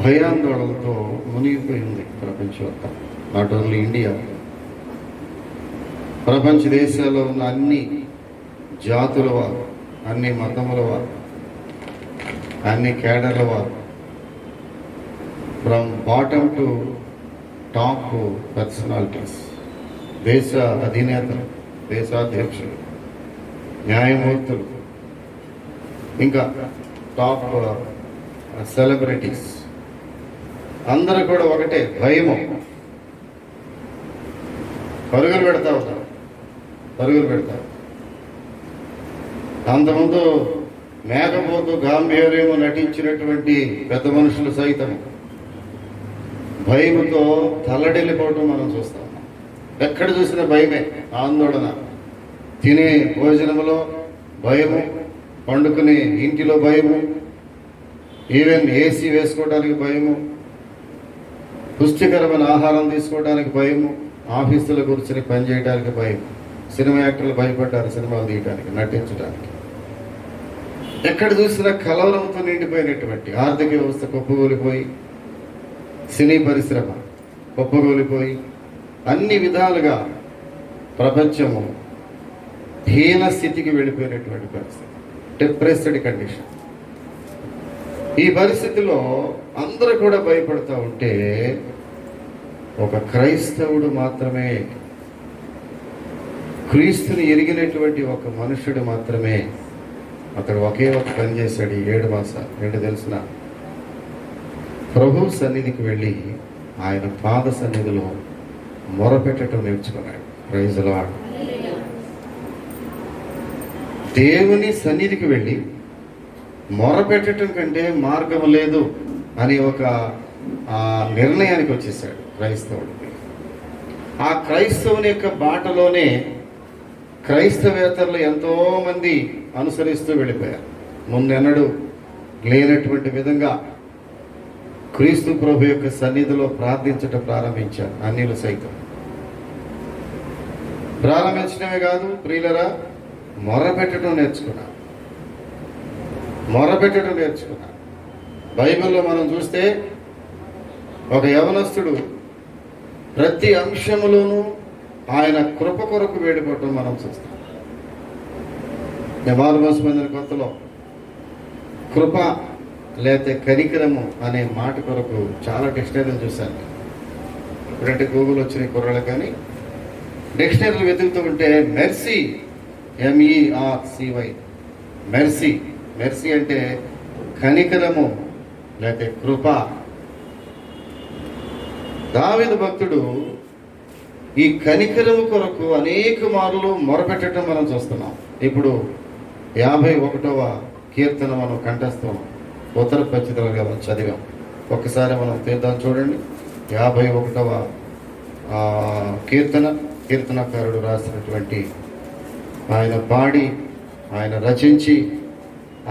భయాందోళనతో మునిగిపోయింది ప్రపంచం అంతా. నాట్ ఓన్లీ ఇండియా, ప్రపంచ దేశాల్లో ఉన్న అన్ని జాతుల వారు, అన్ని మతముల వారు, అన్ని కేడర్ల వారు, from bottom to top personalities, దేశ అధినేతలు, దేశాధ్యక్షులు, న్యాయమూర్తులు, ఇంకా టాప్ సెలబ్రిటీస్ అందరూ కూడా ఒకటే భయము. పరుగులు పెడతారు. అంతకుముందు మేకపోతు గాంభీర్యము నటించినటువంటి పెద్ద మనుషులు సైతం భయముతో తల్లడిల్లిపోవటం మనం చూస్తాం. ఎక్కడ చూసిన భయమే, ఆందోళన. తినే భోజనంలో భయము, పండుకునే ఇంటిలో భయము, ఈవెన్ ఏసీ వేసుకోవడానికి భయము, పుష్టికరమైన ఆహారం తీసుకోవడానికి భయము, ఆఫీసులో కూర్చొని పనిచేయడానికి భయం. సినిమా యాక్టర్లు భయపడ్డారు సినిమాలు తీయడానికి, నటించడానికి. ఎక్కడ చూసినా కలవరంతో నిండిపోయినటువంటి ఆర్థిక వ్యవస్థ కుప్పగూలిపోయి, సినీ పరిశ్రమ కుప్పగూలిపోయి, అన్ని విధాలుగా ప్రపంచము హీన స్థితికి వెళ్ళిపోయినటువంటి పరిస్థితి, డిప్రెస్డ్ కండిషన్. ఈ పరిస్థితిలో అందరూ కూడా భయపడుతూ ఉంటే ఒక క్రైస్తవుడు మాత్రమే, క్రీస్తుని ఎరిగినటువంటి ఒక మనుషుడు మాత్రమే, అతడు ఒకే ఒక పని చేశాడు. 7 మాసాలు ఏంటి తెలిసిన, ప్రభు సన్నిధికి వెళ్ళి ఆయన పాద సన్నిధిలో మొరపెట్టడం నేర్చుకున్నాడు. Praise the Lord. దేవుని సన్నిధికి వెళ్ళి మొరపెట్టడం కంటే మార్గం లేదు అని ఒక నిర్ణయానికి వచ్చేసాడు క్రైస్తవుడికి. ఆ క్రైస్తవుని యొక్క బాటలోనే క్రైస్తవేతరులు ఎంతోమంది అనుసరిస్తూ వెళ్ళిపోయారు. ముందెన్నడూ లేనటువంటి విధంగా క్రీస్తు ప్రభు యొక్క సన్నిధిలో ప్రార్థించటం ప్రారంభించారు అన్యులు సైతం. ప్రారంభించడమే కాదు ప్రియులరా, మొరపెట్టడం నేర్చుకున్నారు. బైబిల్లో మనం చూస్తే ఒక యవనస్తుడు ప్రతి అంశములోనూ ఆయన కృప కొరకు వేడుకోవటం మనం చూస్తాం. మారుమోసమైన కొత్తలో కృప లేకపోతే కనికరము అనే మాట కొరకు చాలా డిక్షనరీలు చూశాను. ఇప్పుడంటే గూగుల్ వచ్చిన కుర్రలు కానీ డిక్షనరీలు వెతుకుతూ ఉంటే మెర్సీ, MERCY, మెర్సీ అంటే కనికరము లేకపోతే కృప. దావీదు భక్తుడు ఈ కనికరము కొరకు అనేక మార్లు మొరపెట్టడం మనం చూస్తున్నాం. ఇప్పుడు 51వ కీర్తన మనం కంఠస్థం ఉత్తర పచ్చితలుగా మనం చదివాం. ఒక్కసారి మనం తీద్దాం చూడండి. 51వ కీర్తనకారుడు రాసినటువంటి, ఆయన పాడి, ఆయన రచించి,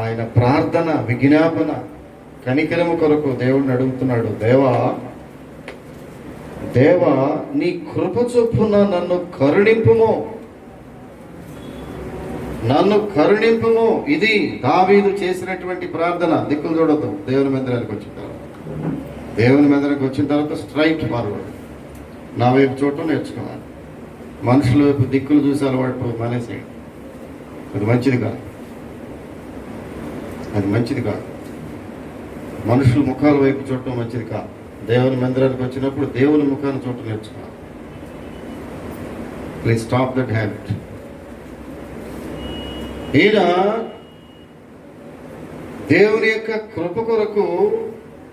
ఆయన ప్రార్థన విజ్ఞాపన కనికరము కొరకు దేవుడిని అడుగుతున్నాడు. దేవా నీ కృప చొప్పున నన్ను కరుణింపుము. ఇది దావీదు చేసినటువంటి ప్రార్థన. దిక్కులు చూడొద్దు. దేవుని మందిరానికి వచ్చిన తర్వాత స్ట్రైట్ ఫార్వర్డ్, నా వైపు చూడటం నేర్చుకున్నాను. మనుషుల వైపు దిక్కులు చూసి అలవాటు మానేసేయండి. అది మంచిది కాదు. మనుషుల ముఖాల వైపు చూడటం మంచిది కాదు. దేవుని మందిరానికి వచ్చినప్పుడు దేవుని ముఖాన్ని చూడటం నేర్చుకోవాలి. Please stop that habit. ఈయన దేవుని యొక్క కృప కొరకు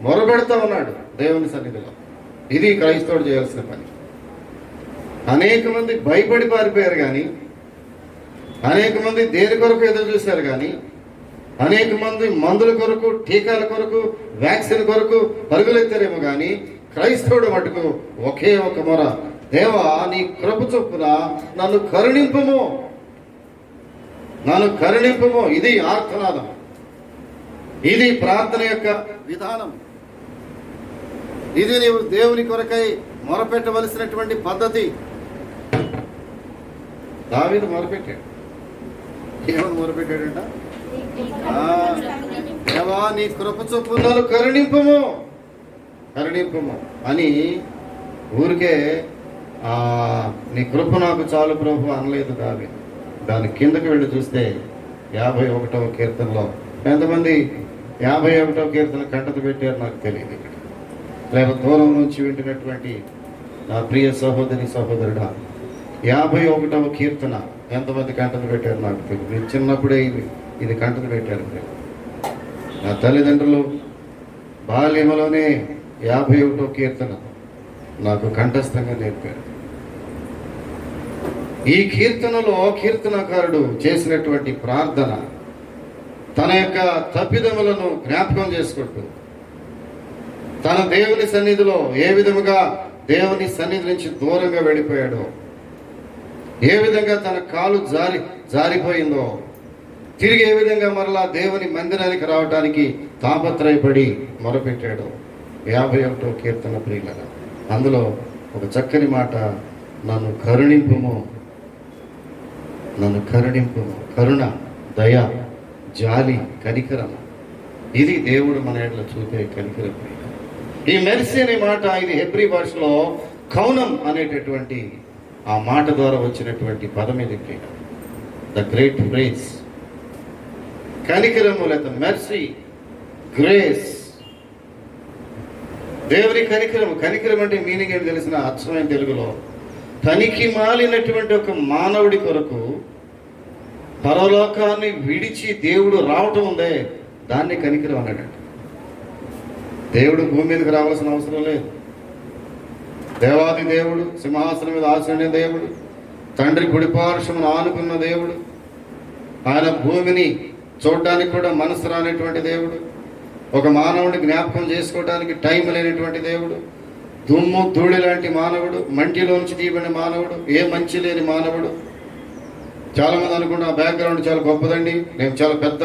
మొరబెడతా ఉన్నాడు దేవుని సన్నిధిలో. ఇది క్రైస్తవుడు చేయాల్సిన పని. అనేక మంది భయపడి పారిపోయారు కానీ, అనేక మంది దేని కొరకు ఎదురు చూశారు కానీ, అనేక మంది మందుల కొరకు, టీకాల కొరకు, వ్యాక్సిన్ కొరకు పరుగులెత్తారేమో కానీ, క్రైస్తవుడు మటుకు ఒకే ఒక మొర, దేవా నీ కృప చొప్పున నన్ను కరుణింపుము. ఇది ఆర్తనాదం. ఇది ప్రార్థన యొక్క విధానం. ఇది నీవు దేవుని కొరకై మొరపెట్టవలసినటువంటి పద్ధతి. దావీదు మొరపెట్టాడు. ఏమని మొరపెట్టాడంట? దేవా నీ కృప చొప్పున నన్ను కరుణింపుము. కరుణింపుము అని ఊరికే నీ కృప నాకు చాలు ప్రభు అనలేదు దావీదు. దాని కిందకి వెళ్ళి చూస్తే 51వ కీర్తనలో ఎంతమంది 51వ కీర్తన కంటత పెట్టారు నాకు తెలియదు. ఇక్కడ లేకపోతే దూరం నుంచి వింటున్నటువంటి నా ప్రియ సహోదరి సహోదరుడా, 51వ కీర్తన ఎంతమంది కంటత పెట్టారు నాకు తెలియదు. నేను చిన్నప్పుడే ఇది కంటత పెట్టారు. నా తల్లిదండ్రులు బాల్యములోనే 51వ కీర్తన నాకు కంఠస్థంగా నేర్పారు. ఈ కీర్తనలో కీర్తనకారుడు చేసినటువంటి ప్రార్థన తన యొక్క తప్పిదములను జ్ఞాపకం చేసుకుంటూ తన దేవుని సన్నిధిలో ఏ విధముగా దేవుని సన్నిధి నుంచి దూరంగా వెళ్ళిపోయాడో, ఏ విధంగా తన కాలు జారిపోయిందో, తిరిగి ఏ విధంగా మరలా దేవుని మందిరానికి రావడానికి తాపత్రయపడి మొరపెట్టాడు. 51వ కీర్తన ప్రియులరా, అందులో ఒక చక్కని మాట, నన్ను కరుణింపుము, నన్ను కరుణింపుము. కరుణ, దయ, జాలి, కనికరం, ఇది దేవుడు మన ఎడల చూపే కనికరం. ఈ మెర్సీ అనే మాట ఇది హెబ్రీ భాషలో కౌనం అనేటటువంటి ఆ మాట ద్వారా వచ్చినటువంటి పదం ఇది. ద గ్రేట్ ప్రైజ్, కనికరము లేదా మెర్సీ, గ్రేస్, దేవుని కనికరము. కనికరం అంటే మీనింగ్ ఏంటి తెలిసిన అచ్చమైన తెలుగులో పనికి మాలినటువంటి ఒక మానవుడి కొరకు పరలోకాన్ని విడిచి దేవుడు రావటం ఉందే, దాన్ని కనికరం అన్నాడంట. దేవుడు భూమి మీదకి రావాల్సిన అవసరం లేదు. దేవాది దేవుడు, సింహాసనం మీద ఆసీనుడైన దేవుడు, తండ్రి కుడిపార్శ్వమును ఆనుకున్న దేవుడు, ఆయన భూమిని చూడడానికి కూడా మనసు రానటువంటి దేవుడు, ఒక మానవుడిని జ్ఞాపకం చేసుకోవడానికి టైం లేనటువంటి దేవుడు, దుమ్ము ధూళి లాంటి మానవుడు, మంటిలోంచి తీయబడిన మానవుడు, ఏ మంచి లేని మానవుడు. చాలా మంది అనుకుంటే నా బ్యాక్గ్రౌండ్ చాలా గొప్పదండి, నేను చాలా పెద్ద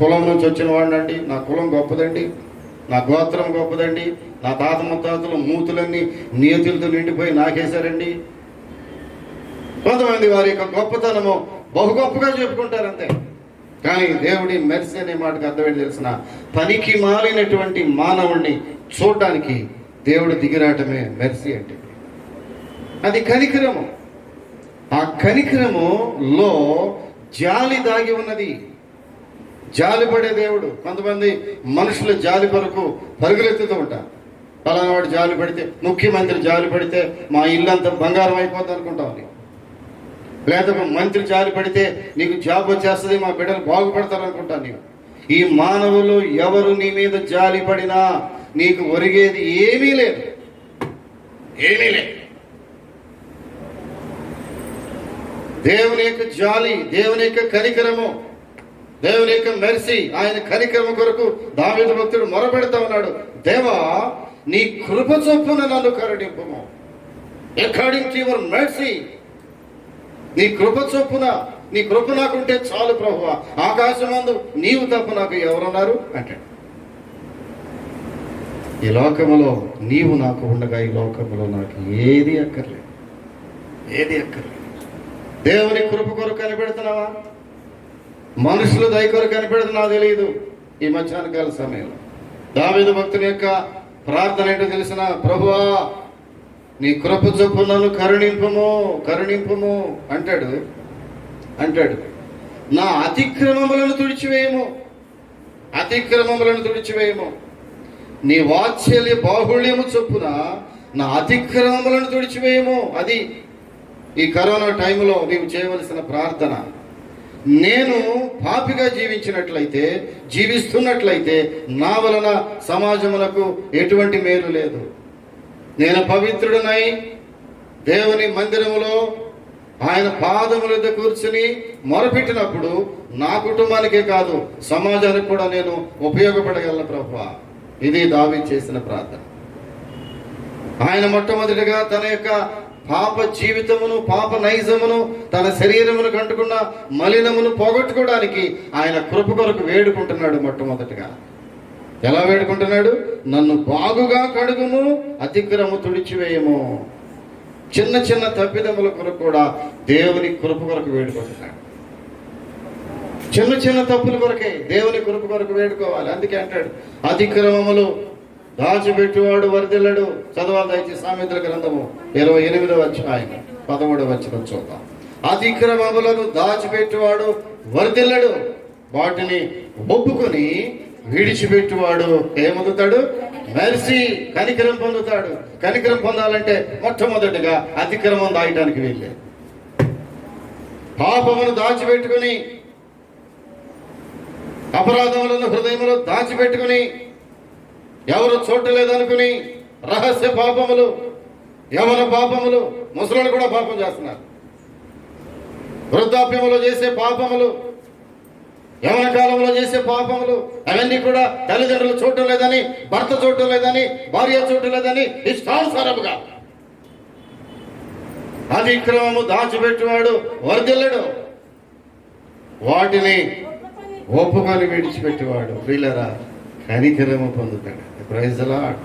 కులం నుంచి వచ్చిన వాడినండి, నా కులం గొప్పదండి, నా గోత్రం గొప్పదండి, నా తాత ముత్తాతలు మూతులన్నీ నియతులతో నిండిపోయి నాకేశారండి. కొంతమంది వారి యొక్క గొప్పతనము బహు గొప్పగా చెప్పుకుంటారు అంతే. కానీ దేవుడి మెర్సీ అనే మాటకు అర్థమేంటి తెలిసిన, పనికి మారినటువంటి మానవుడిని చూడడానికి దేవుడు దిగిరాటమే మెర్సీ అంటే. అది కనికరము. ఆ కనికరములో జాలి దాగి ఉన్నది. జాలిపడే దేవుడు. కొంతమంది మనుషులు జాలి కొరకు పరుగులెత్తుతూ ఉంటారు. పలానా వాడు జాలి పడితే, ముఖ్యమంత్రి జాలి పడితే మా ఇల్లంతా బంగారం అయిపోద్ది అనుకుంటాం. లేదా మంత్రి జాలి పడితే నీకు జాబ్ వచ్చేస్తుంది, మా బిడ్డలు బాగుపడతారు అనుకుంటాను. నీవు ఈ మానవులు ఎవరు నీ మీద జాలి పడినా నీకు ఒరిగేది ఏమీ లేదు, ఏమీ లేదు. దేవుని యొక్క జాలి, దేవుని యొక్క కనికరము, దేవుని యొక్క మెర్సీ, ఆయన కనికరము కొరకు దావీదు భక్తుడు మొరపెడతా ఉన్నాడు. దేవా, నీ కృప చొప్పున నన్ను కరుణింపుము. అకార్డింగ్ టు యువర్ మెర్సీ, నీ కృప చొప్పున, నీ కృప నాకుంటే చాలు ప్రభువా, ఆకాశమందు నీవు తప్ప నాకు ఎవరున్నారు అంటాడు. ఈ లోకములో నీవు నాకు ఉండగా ఈ లోకములో నాకు ఏది అక్కర్లేదు, ఏది అక్కర్లేదు. దేవుని కృప కొరకు కనిపెడుతున్నావా? మనుషులు దయ కొరకు కనిపెడుతున్నా తెలియదు. ఈ మధ్యాహ్నకాల సమయంలో దావీదు భక్తుని యొక్క ప్రార్థన ఏంటో తెలిసిన, ప్రభువా నీ కృప చొప్పున నన్ను కరుణింపుము, కరుణింపుము అంటాడు. నా అతిక్రమములను తుడిచివేయము, అతిక్రమములను తుడిచివేయము. నీ వాత్సల్య బాహుళ్యము చొప్పున నా అతిక్రమములను తుడిచివేయము. అది ఈ కరోనా టైంలో నీవు చేయవలసిన ప్రార్థన. నేను పాపిగా జీవిస్తున్నట్లయితే నా వలన సమాజములకు ఎటువంటి మేలు లేదు. నేను పవిత్రుడనై దేవుని మందిరములో ఆయన పాదముల వద్ద కూర్చుని మొరపెట్టినప్పుడు నా కుటుంబానికే కాదు సమాజానికి కూడా నేను ఉపయోగపడగలను ప్రభువా. ఇది దావీదు చేసిన ప్రార్థన. ఆయన మొట్టమొదటిగా తన యొక్క పాప జీవితమును, పాప నైజమును, తన శరీరమును కంటుకున్న మలినమును పోగొట్టుకోవడానికి ఆయన కృప కొరకు వేడుకుంటున్నాడు. మొట్టమొదటిగా ఎలా వేడుకుంటున్నాడు? నన్ను బాగుగా కడుగుము, అతిక్రమ తుడిచివేయము. చిన్న చిన్న తప్పిదముల కొరకు కూడా దేవుని కృప కొరకు వేడుకుంటున్నాడు. చిన్న చిన్న తప్పుల కొరకే దేవుని కృప కొరకు వేడుకోవాలి. అందుకే అంటాడు, అతిక్రమములు దాచిపెట్టువాడు వర్ధిల్లడు. చదవాలి దయచేసి సామెతల గ్రంథము 28వ అధ్యాయం 13వ వచనం చూద్దాం. అతిక్రమములను దాచిపెట్టువాడు వర్ధిల్లడు, వాటిని ఒప్పుకొని విడిచిపెట్టువాడు ఏమొందుతాడు? మెర్సీ, కనికరం పొందుతాడు. కనికరం పొందాలంటే మొట్టమొదటిగా అతిక్రమం దాయటానికి వీళ్ళే. పాపమును దాచిపెట్టుకుని, అపరాధములను హృదయములో దాచిపెట్టుకుని, ఎవరు చూడలేదనుకుని రహస్య పాపములు, యవన పాపములు, ముసలు కూడా పాపం చేస్తున్నారు. వృద్ధాప్యములో చేసే పాపములు, యవన కాలంలో చేసే పాపములు, అవన్నీ కూడా తల్లిదండ్రులు చూడటం లేదని, భర్త చూడటం లేదని, భార్య చూడటం లేదని ఇష్టానుసారముగా అతిక్రమము దాచిపెట్టువాడు వర్ధిల్లడు, వాటిని ఒప్పుకొని విడిచిపెట్టేవాడు వీళ్ళరా కనికరము పొందుతాడు. Praise the Lord.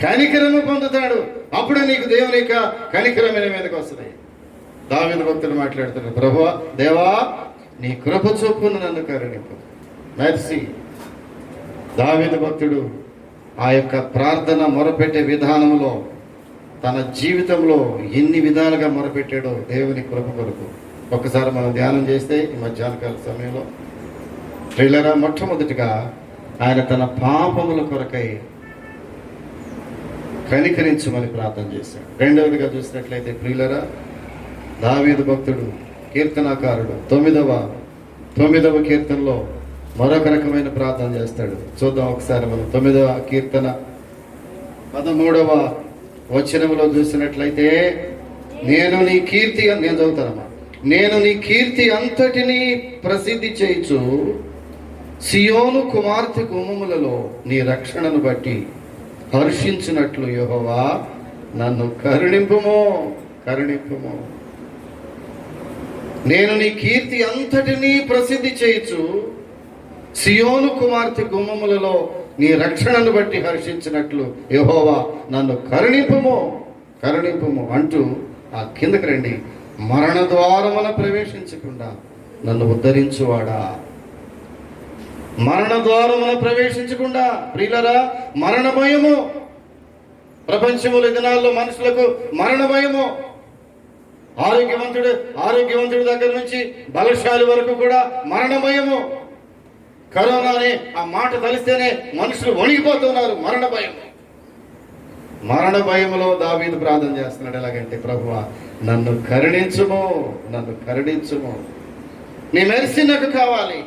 కనికరము పొందుతాడు. అప్పుడు నీకు దేవుని యొక్క కనికరమైన మీదకి వస్తుంది. దావీదు భక్తుడు మాట్లాడుతున్నాడు, ప్రభువా, దేవా, నీ కృప చొప్పున నన్ను కరుణింపు. మెర్సీ. దావీదు భక్తుడు ఆ యొక్క ప్రార్థన మొరపెట్టే విధానంలో తన జీవితంలో ఎన్ని విధాలుగా మొరపెట్టాడో దేవుని కృప కొరకు ఒక్కసారి మనం ధ్యానం చేస్తే ఈ మధ్యాహ్నకాల సమయంలో ప్రియులరా, మొట్టమొదటిగా ఆయన తన పాపముల కొరకై కనికరించమని ప్రార్థన చేశాడు. రెండవదిగా చూసినట్లయితే ప్రియులరా, దావీదు భక్తుడు కీర్తనాకారుడు 9వ కీర్తనలో మరొక రకమైన ప్రార్థన చేస్తాడు. చూద్దాం ఒకసారి మనం 9వ కీర్తన 13వ వచనంలో చూసినట్లయితే, నేను నీ కీర్తి, నేను చదువుతానమ్మా, నేను నీ కీర్తి అంతటినీ ప్రసిద్ధి చేయుచు సియోను కుమార్తె గుమ్మములలో నీ రక్షణను బట్టి హర్షించినట్లు యెహోవా నన్ను కరుణింపుము. కరుణింపుము. నేను నీ కీర్తి అంతటినీ ప్రసిద్ధి చేయుచు సియోను కుమార్తె గుమ్మములలో నీ రక్షణను బట్టి హర్షించినట్లు యెహోవా నన్ను కరుణింపుము, కరుణింపుము అంటూ ఆ కిందకి రండి. మరణ ద్వారమున ప్రవేశించకుండా నన్ను ఉద్ధరించువాడా. మరణ ద్వారమున ప్రవేశించకుండా, ప్రియులరా, మరణ భయము ప్రపంచముల దినాల్లో మనుషులకు మరణ భయము. ఆరోగ్యవంతుడి దగ్గర నుంచి బలశాలి వరకు కూడా మరణ భయము. కరోనా అనే ఆ మాట తలిస్తేనే మనుషులు వణిగిపోతున్నారు. మరణ భయం. మరణ భయములో దావీదు ప్రార్థన చేస్తున్నాడు. ఎలాగంటే, ప్రభువా, నన్ను కరుణించుము, నన్ను కరుణించుము. నీ మెర్సీ నాకు కావాలి,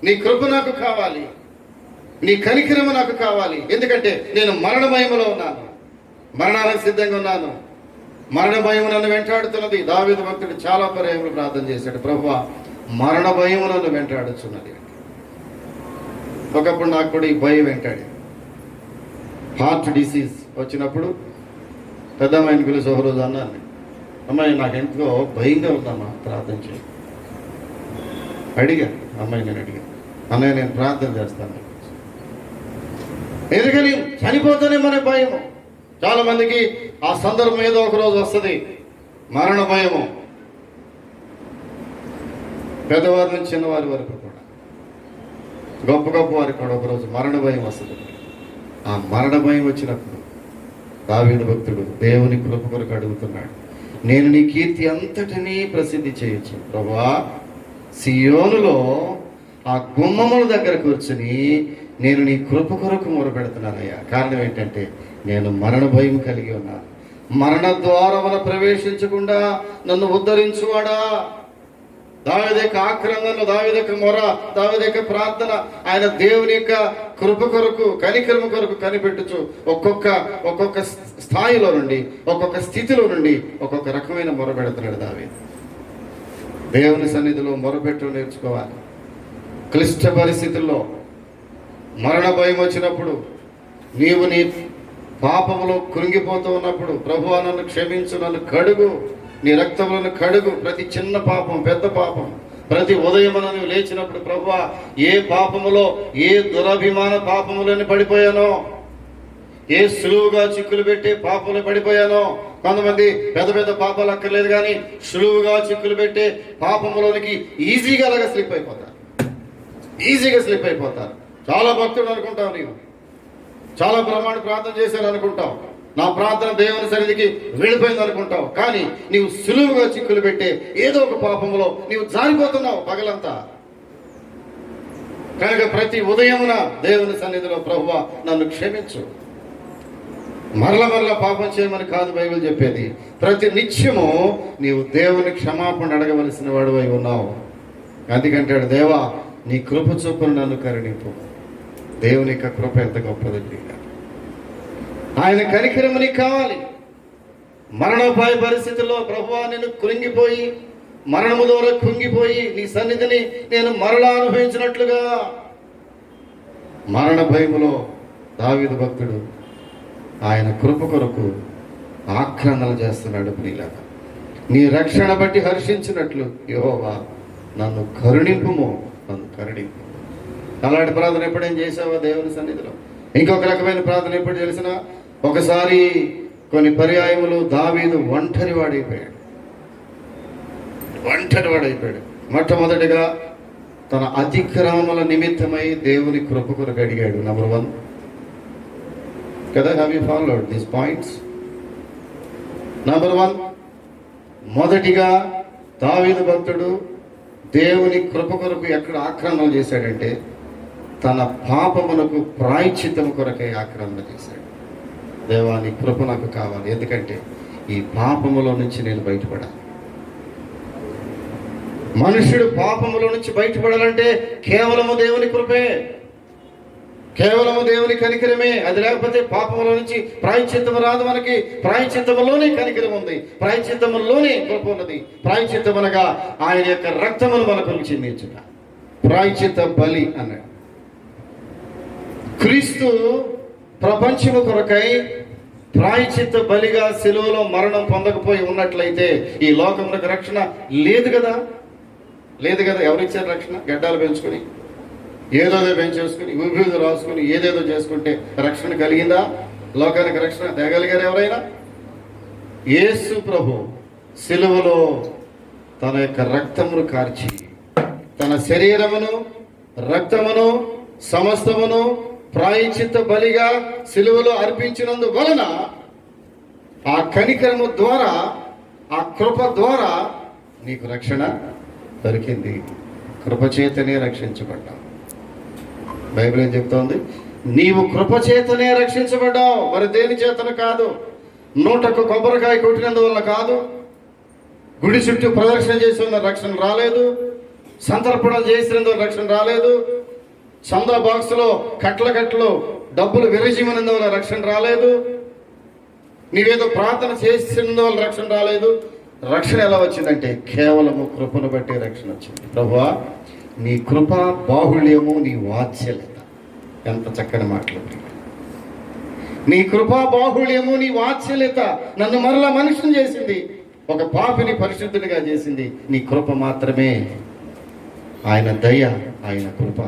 నీ కృప నాకు కావాలి, నీ కనికరము నాకు కావాలి. ఎందుకంటే నేను మరణ భయములో ఉన్నాను, మరణానికి సిద్ధంగా ఉన్నాను. మరణ భయం నన్ను వెంటాడుతున్నది. దావీదు భక్తుడు చాలా పర్యాయములు ప్రార్థన చేశాడు, ప్రభువా, మరణ భయము నన్ను వెంటాడుతున్నది. ఒకప్పుడు నాకు కూడా ఈ భయం వెంటాడి. హార్ట్ డిసీజ్ వచ్చినప్పుడు పెద్ద అమ్మాయిని పిలిచి ఒక రోజు అన్నాను, అమ్మాయి, నాకు ఎంతో భయంగా ఉందమ్మా, ప్రార్థన చేయి. అడిగా అమ్మాయి, నేను అడిగా, అన్నయ్య, నేను ప్రార్థన చేస్తాను. ఎందుకని చనిపోతేనే మన భయము. చాలా మందికి ఆ సందర్భం ఏదో ఒక రోజు వస్తుంది, మరణ భయము. పెద్దవారి నుంచి చిన్నవారి వరకు కూడా, గొప్ప వారికి కూడా ఒకరోజు మరణ భయం వస్తుంది. ఆ మరణ భయం వచ్చినప్పుడు దావీదు భక్తుడు దేవుని కృప కొరకు అడుగుతున్నాడు, నేను నీ కీర్తి అంతటినీ ప్రసిద్ధి చేయొచ్చు ప్రభువా, సియోనులో ఆ గుమ్మముల దగ్గర కూర్చుని నేను నీ కృప కొరకు మొరపెడుతున్నానయ్యా. కారణం ఏంటంటే, నేను మరణ భయం కలిగి ఉన్నాను. మరణ ద్వారమున ప్రవేశించకుండా నన్ను ఉద్ధరించువాడా. దావీదు యొక్క ఆక్రందన, దావీదు యొక్క మొర, దావీదు యొక్క ప్రార్థన ఆయన దేవుని యొక్క కృప కొరకు, కనికరము కొరకు కనిపెట్టుచు ఒక్కొక్క స్థాయిలో నుండి, ఒక్కొక్క స్థితిలో నుండి ఒక్కొక్క రకమైన మొరపెడుతున్నాడు దావీదు. దేవుని సన్నిధిలో మొరపెట్టు నేర్చుకోవాలి. క్లిష్ట పరిస్థితుల్లో మరణ భయం వచ్చినప్పుడు, నీవు నీ పాపములో కృంగిపోతూ ఉన్నప్పుడు, ప్రభువా, నన్ను క్షమించు, నన్ను కడుగు, నీ రక్తములను కడుగు. ప్రతి చిన్న పాపం, పెద్ద పాపం, ప్రతి ఉదయమున నువ్వు లేచినప్పుడు, ప్రభువా, ఏ పాపములో, ఏ దురభిమాన పాపములని పడిపోయానో, ఏ సులువుగా చిక్కులు పెట్టే పాపములు పడిపోయానో. కొంతమంది పెద్ద పెద్ద పాపాలు అక్కర్లేదు కానీ సులువుగా చిక్కులు పెట్టే పాపములోనికి ఈజీగా అలాగా స్లిప్ అయిపోతారు. చాలా భక్తుడు అనుకుంటావు నీవు, చాలా ప్రార్థన చేశాను అనుకుంటావు, నా ప్రార్థన దేవుని సన్నిధికి వెళ్ళిపోయింది అనుకుంటావు. కానీ నీవు సులువుగా చిక్కులు పెట్టే ఏదో ఒక పాపంలో నీవు జారిపోతున్నావు పగలంతా. కనుక ప్రతి ఉదయమున దేవుని సన్నిధిలో ప్రభువా నన్ను క్షమించు, మరల పాపం చేయమని కాదు బైబిల్ చెప్పేది. ప్రతి నిత్యము నీవు దేవుని క్షమాపణ అడగవలసిన వాడు అయి ఉన్నావు. అందుకంటాడు, దేవా నీ కృప చొప్పున నన్ను కరుణింపు. దేవుని యొక్క కృప ఎంత గొప్పది. ఆయన కనికరము నీకు కావాలి. మరణోపాయ పరిస్థితుల్లో ప్రభువా నేను కృంగిపోయి, మరణము ద్వారా కుంగిపోయి నీ సన్నిధిని నేను మరలా అనుభవించినట్లుగా మరణ భయములో దావీదు భక్తుడు ఆయన కృప కొరకు ఆక్రందన చేస్తున్నాడు. ప్రియులారా, నీ రక్షణ బట్టి హర్షించినట్లు యెహోవా నన్ను కరుణింపుము, నన్ను కరుణింపు. అలాంటి ప్రార్థన ఎప్పుడేం చేసావా దేవుని సన్నిధిలో? ఇంకొక రకమైన ప్రార్థన ఎప్పుడు తెలిసిన, ఒకసారి కొన్ని పర్యాయములు దావీదు ఒంటరివాడైపోయాడు. మొట్టమొదటిగా తన అతిక్రమముల నిమిత్తమై దేవుని కృప కొరకు అడిగాడు. నంబర్ 1 కదా. Have you followed these points? Number 1, మొదటిగా దావీదు భక్తుడు దేవుని కృప కొరకు ఎక్కడ ఆక్రమణ చేశాడంటే తన పాపమునకు ప్రాయశ్చిత్తము కొరకే ఆక్రమణ చేశాడు. దేవా నీ కృప నాకు కావాలి, ఎందుకంటే ఈ పాపములో నుంచి నేను బయటపడాలి. మనుష్యుడు పాపములో నుంచి బయటపడాలంటే కేవలము దేవుని కృపే, కేవలము దేవుని కనికరమే. అది లేకపోతే పాపములో నుంచి ప్రాయశ్చిత్తము రాదు. మనకి ప్రాయశ్చిత్తములోనే కనికరం ఉంది, ప్రాయశ్చిత్తములోనే కృప ఉన్నది. ప్రాయశ్చిత్తమనగా ఆయన యొక్క రక్తమును మన కొరకు చిందించుట, ప్రాయశ్చిత్త బలి అన్నాడు. క్రీస్తు ప్రపంచము కొరకై ప్రాయశ్చిత్త బలిగా శిలువలో మరణం పొందకపోయి ఉన్నట్లయితే ఈ లోకమునకు రక్షణ లేదు కదా. ఎవరిచ్చారు రక్షణ? గడ్డాలు పెంచుకొని ఏదోదో పెంచేసుకుని విభూతి రాసుకుని ఏదేదో చేసుకుంటే రక్షణ కలిగిందా? లోకానికి రక్షణ తేగలిగారు ఎవరైనా? యేసు ప్రభు శిలువలో తన యొక్క రక్తమును కార్చి తన శరీరమును రక్తమును సమస్తమును ప్రాయశ్చిత్త బలిగా శిలువలో అర్పించినందు వలన ఆ కనికరము ద్వారా, ఆ కృప ద్వారా నీకు రక్షణ దొరికింది. కృపచేతనే రక్షించబడ్డావు. బైబిల్ ఏం చెప్తోంది? నీవు కృపచేతనే రక్షించబడ్డావు, మరి దేని చేతను కాదు. 100కు కొబ్బరికాయ కొట్టినందువల్ల కాదు, గుడి చుట్టూ ప్రదర్శన చేసిన రక్షణ రాలేదు, సంతర్పణలు చేసినందువల్ల రక్షణ రాలేదు, చందా బాక్స్లో కట్టలు డబ్బులు విరజిమనందువల్ల రక్షణ రాలేదు, నీవేదో ప్రార్థన చేసినందువల్ల రక్షణ రాలేదు. రక్షణ ఎలా వచ్చిందంటే కేవలము కృపను బట్టి రక్షణ వచ్చింది. ప్రభువా నీ కృప బాహుళ్యము, నీ వాత్సల్యత. ఎంత చక్కని మాటలు! నీ కృపా బాహుళ్యము, నీ వాత్సల్యత నన్ను మరలా మనుషుని చేసింది, ఒక పాపిని పరిశుద్ధునిగా చేసింది. నీ కృప మాత్రమే. ఆయన దయ, ఆయన కృప.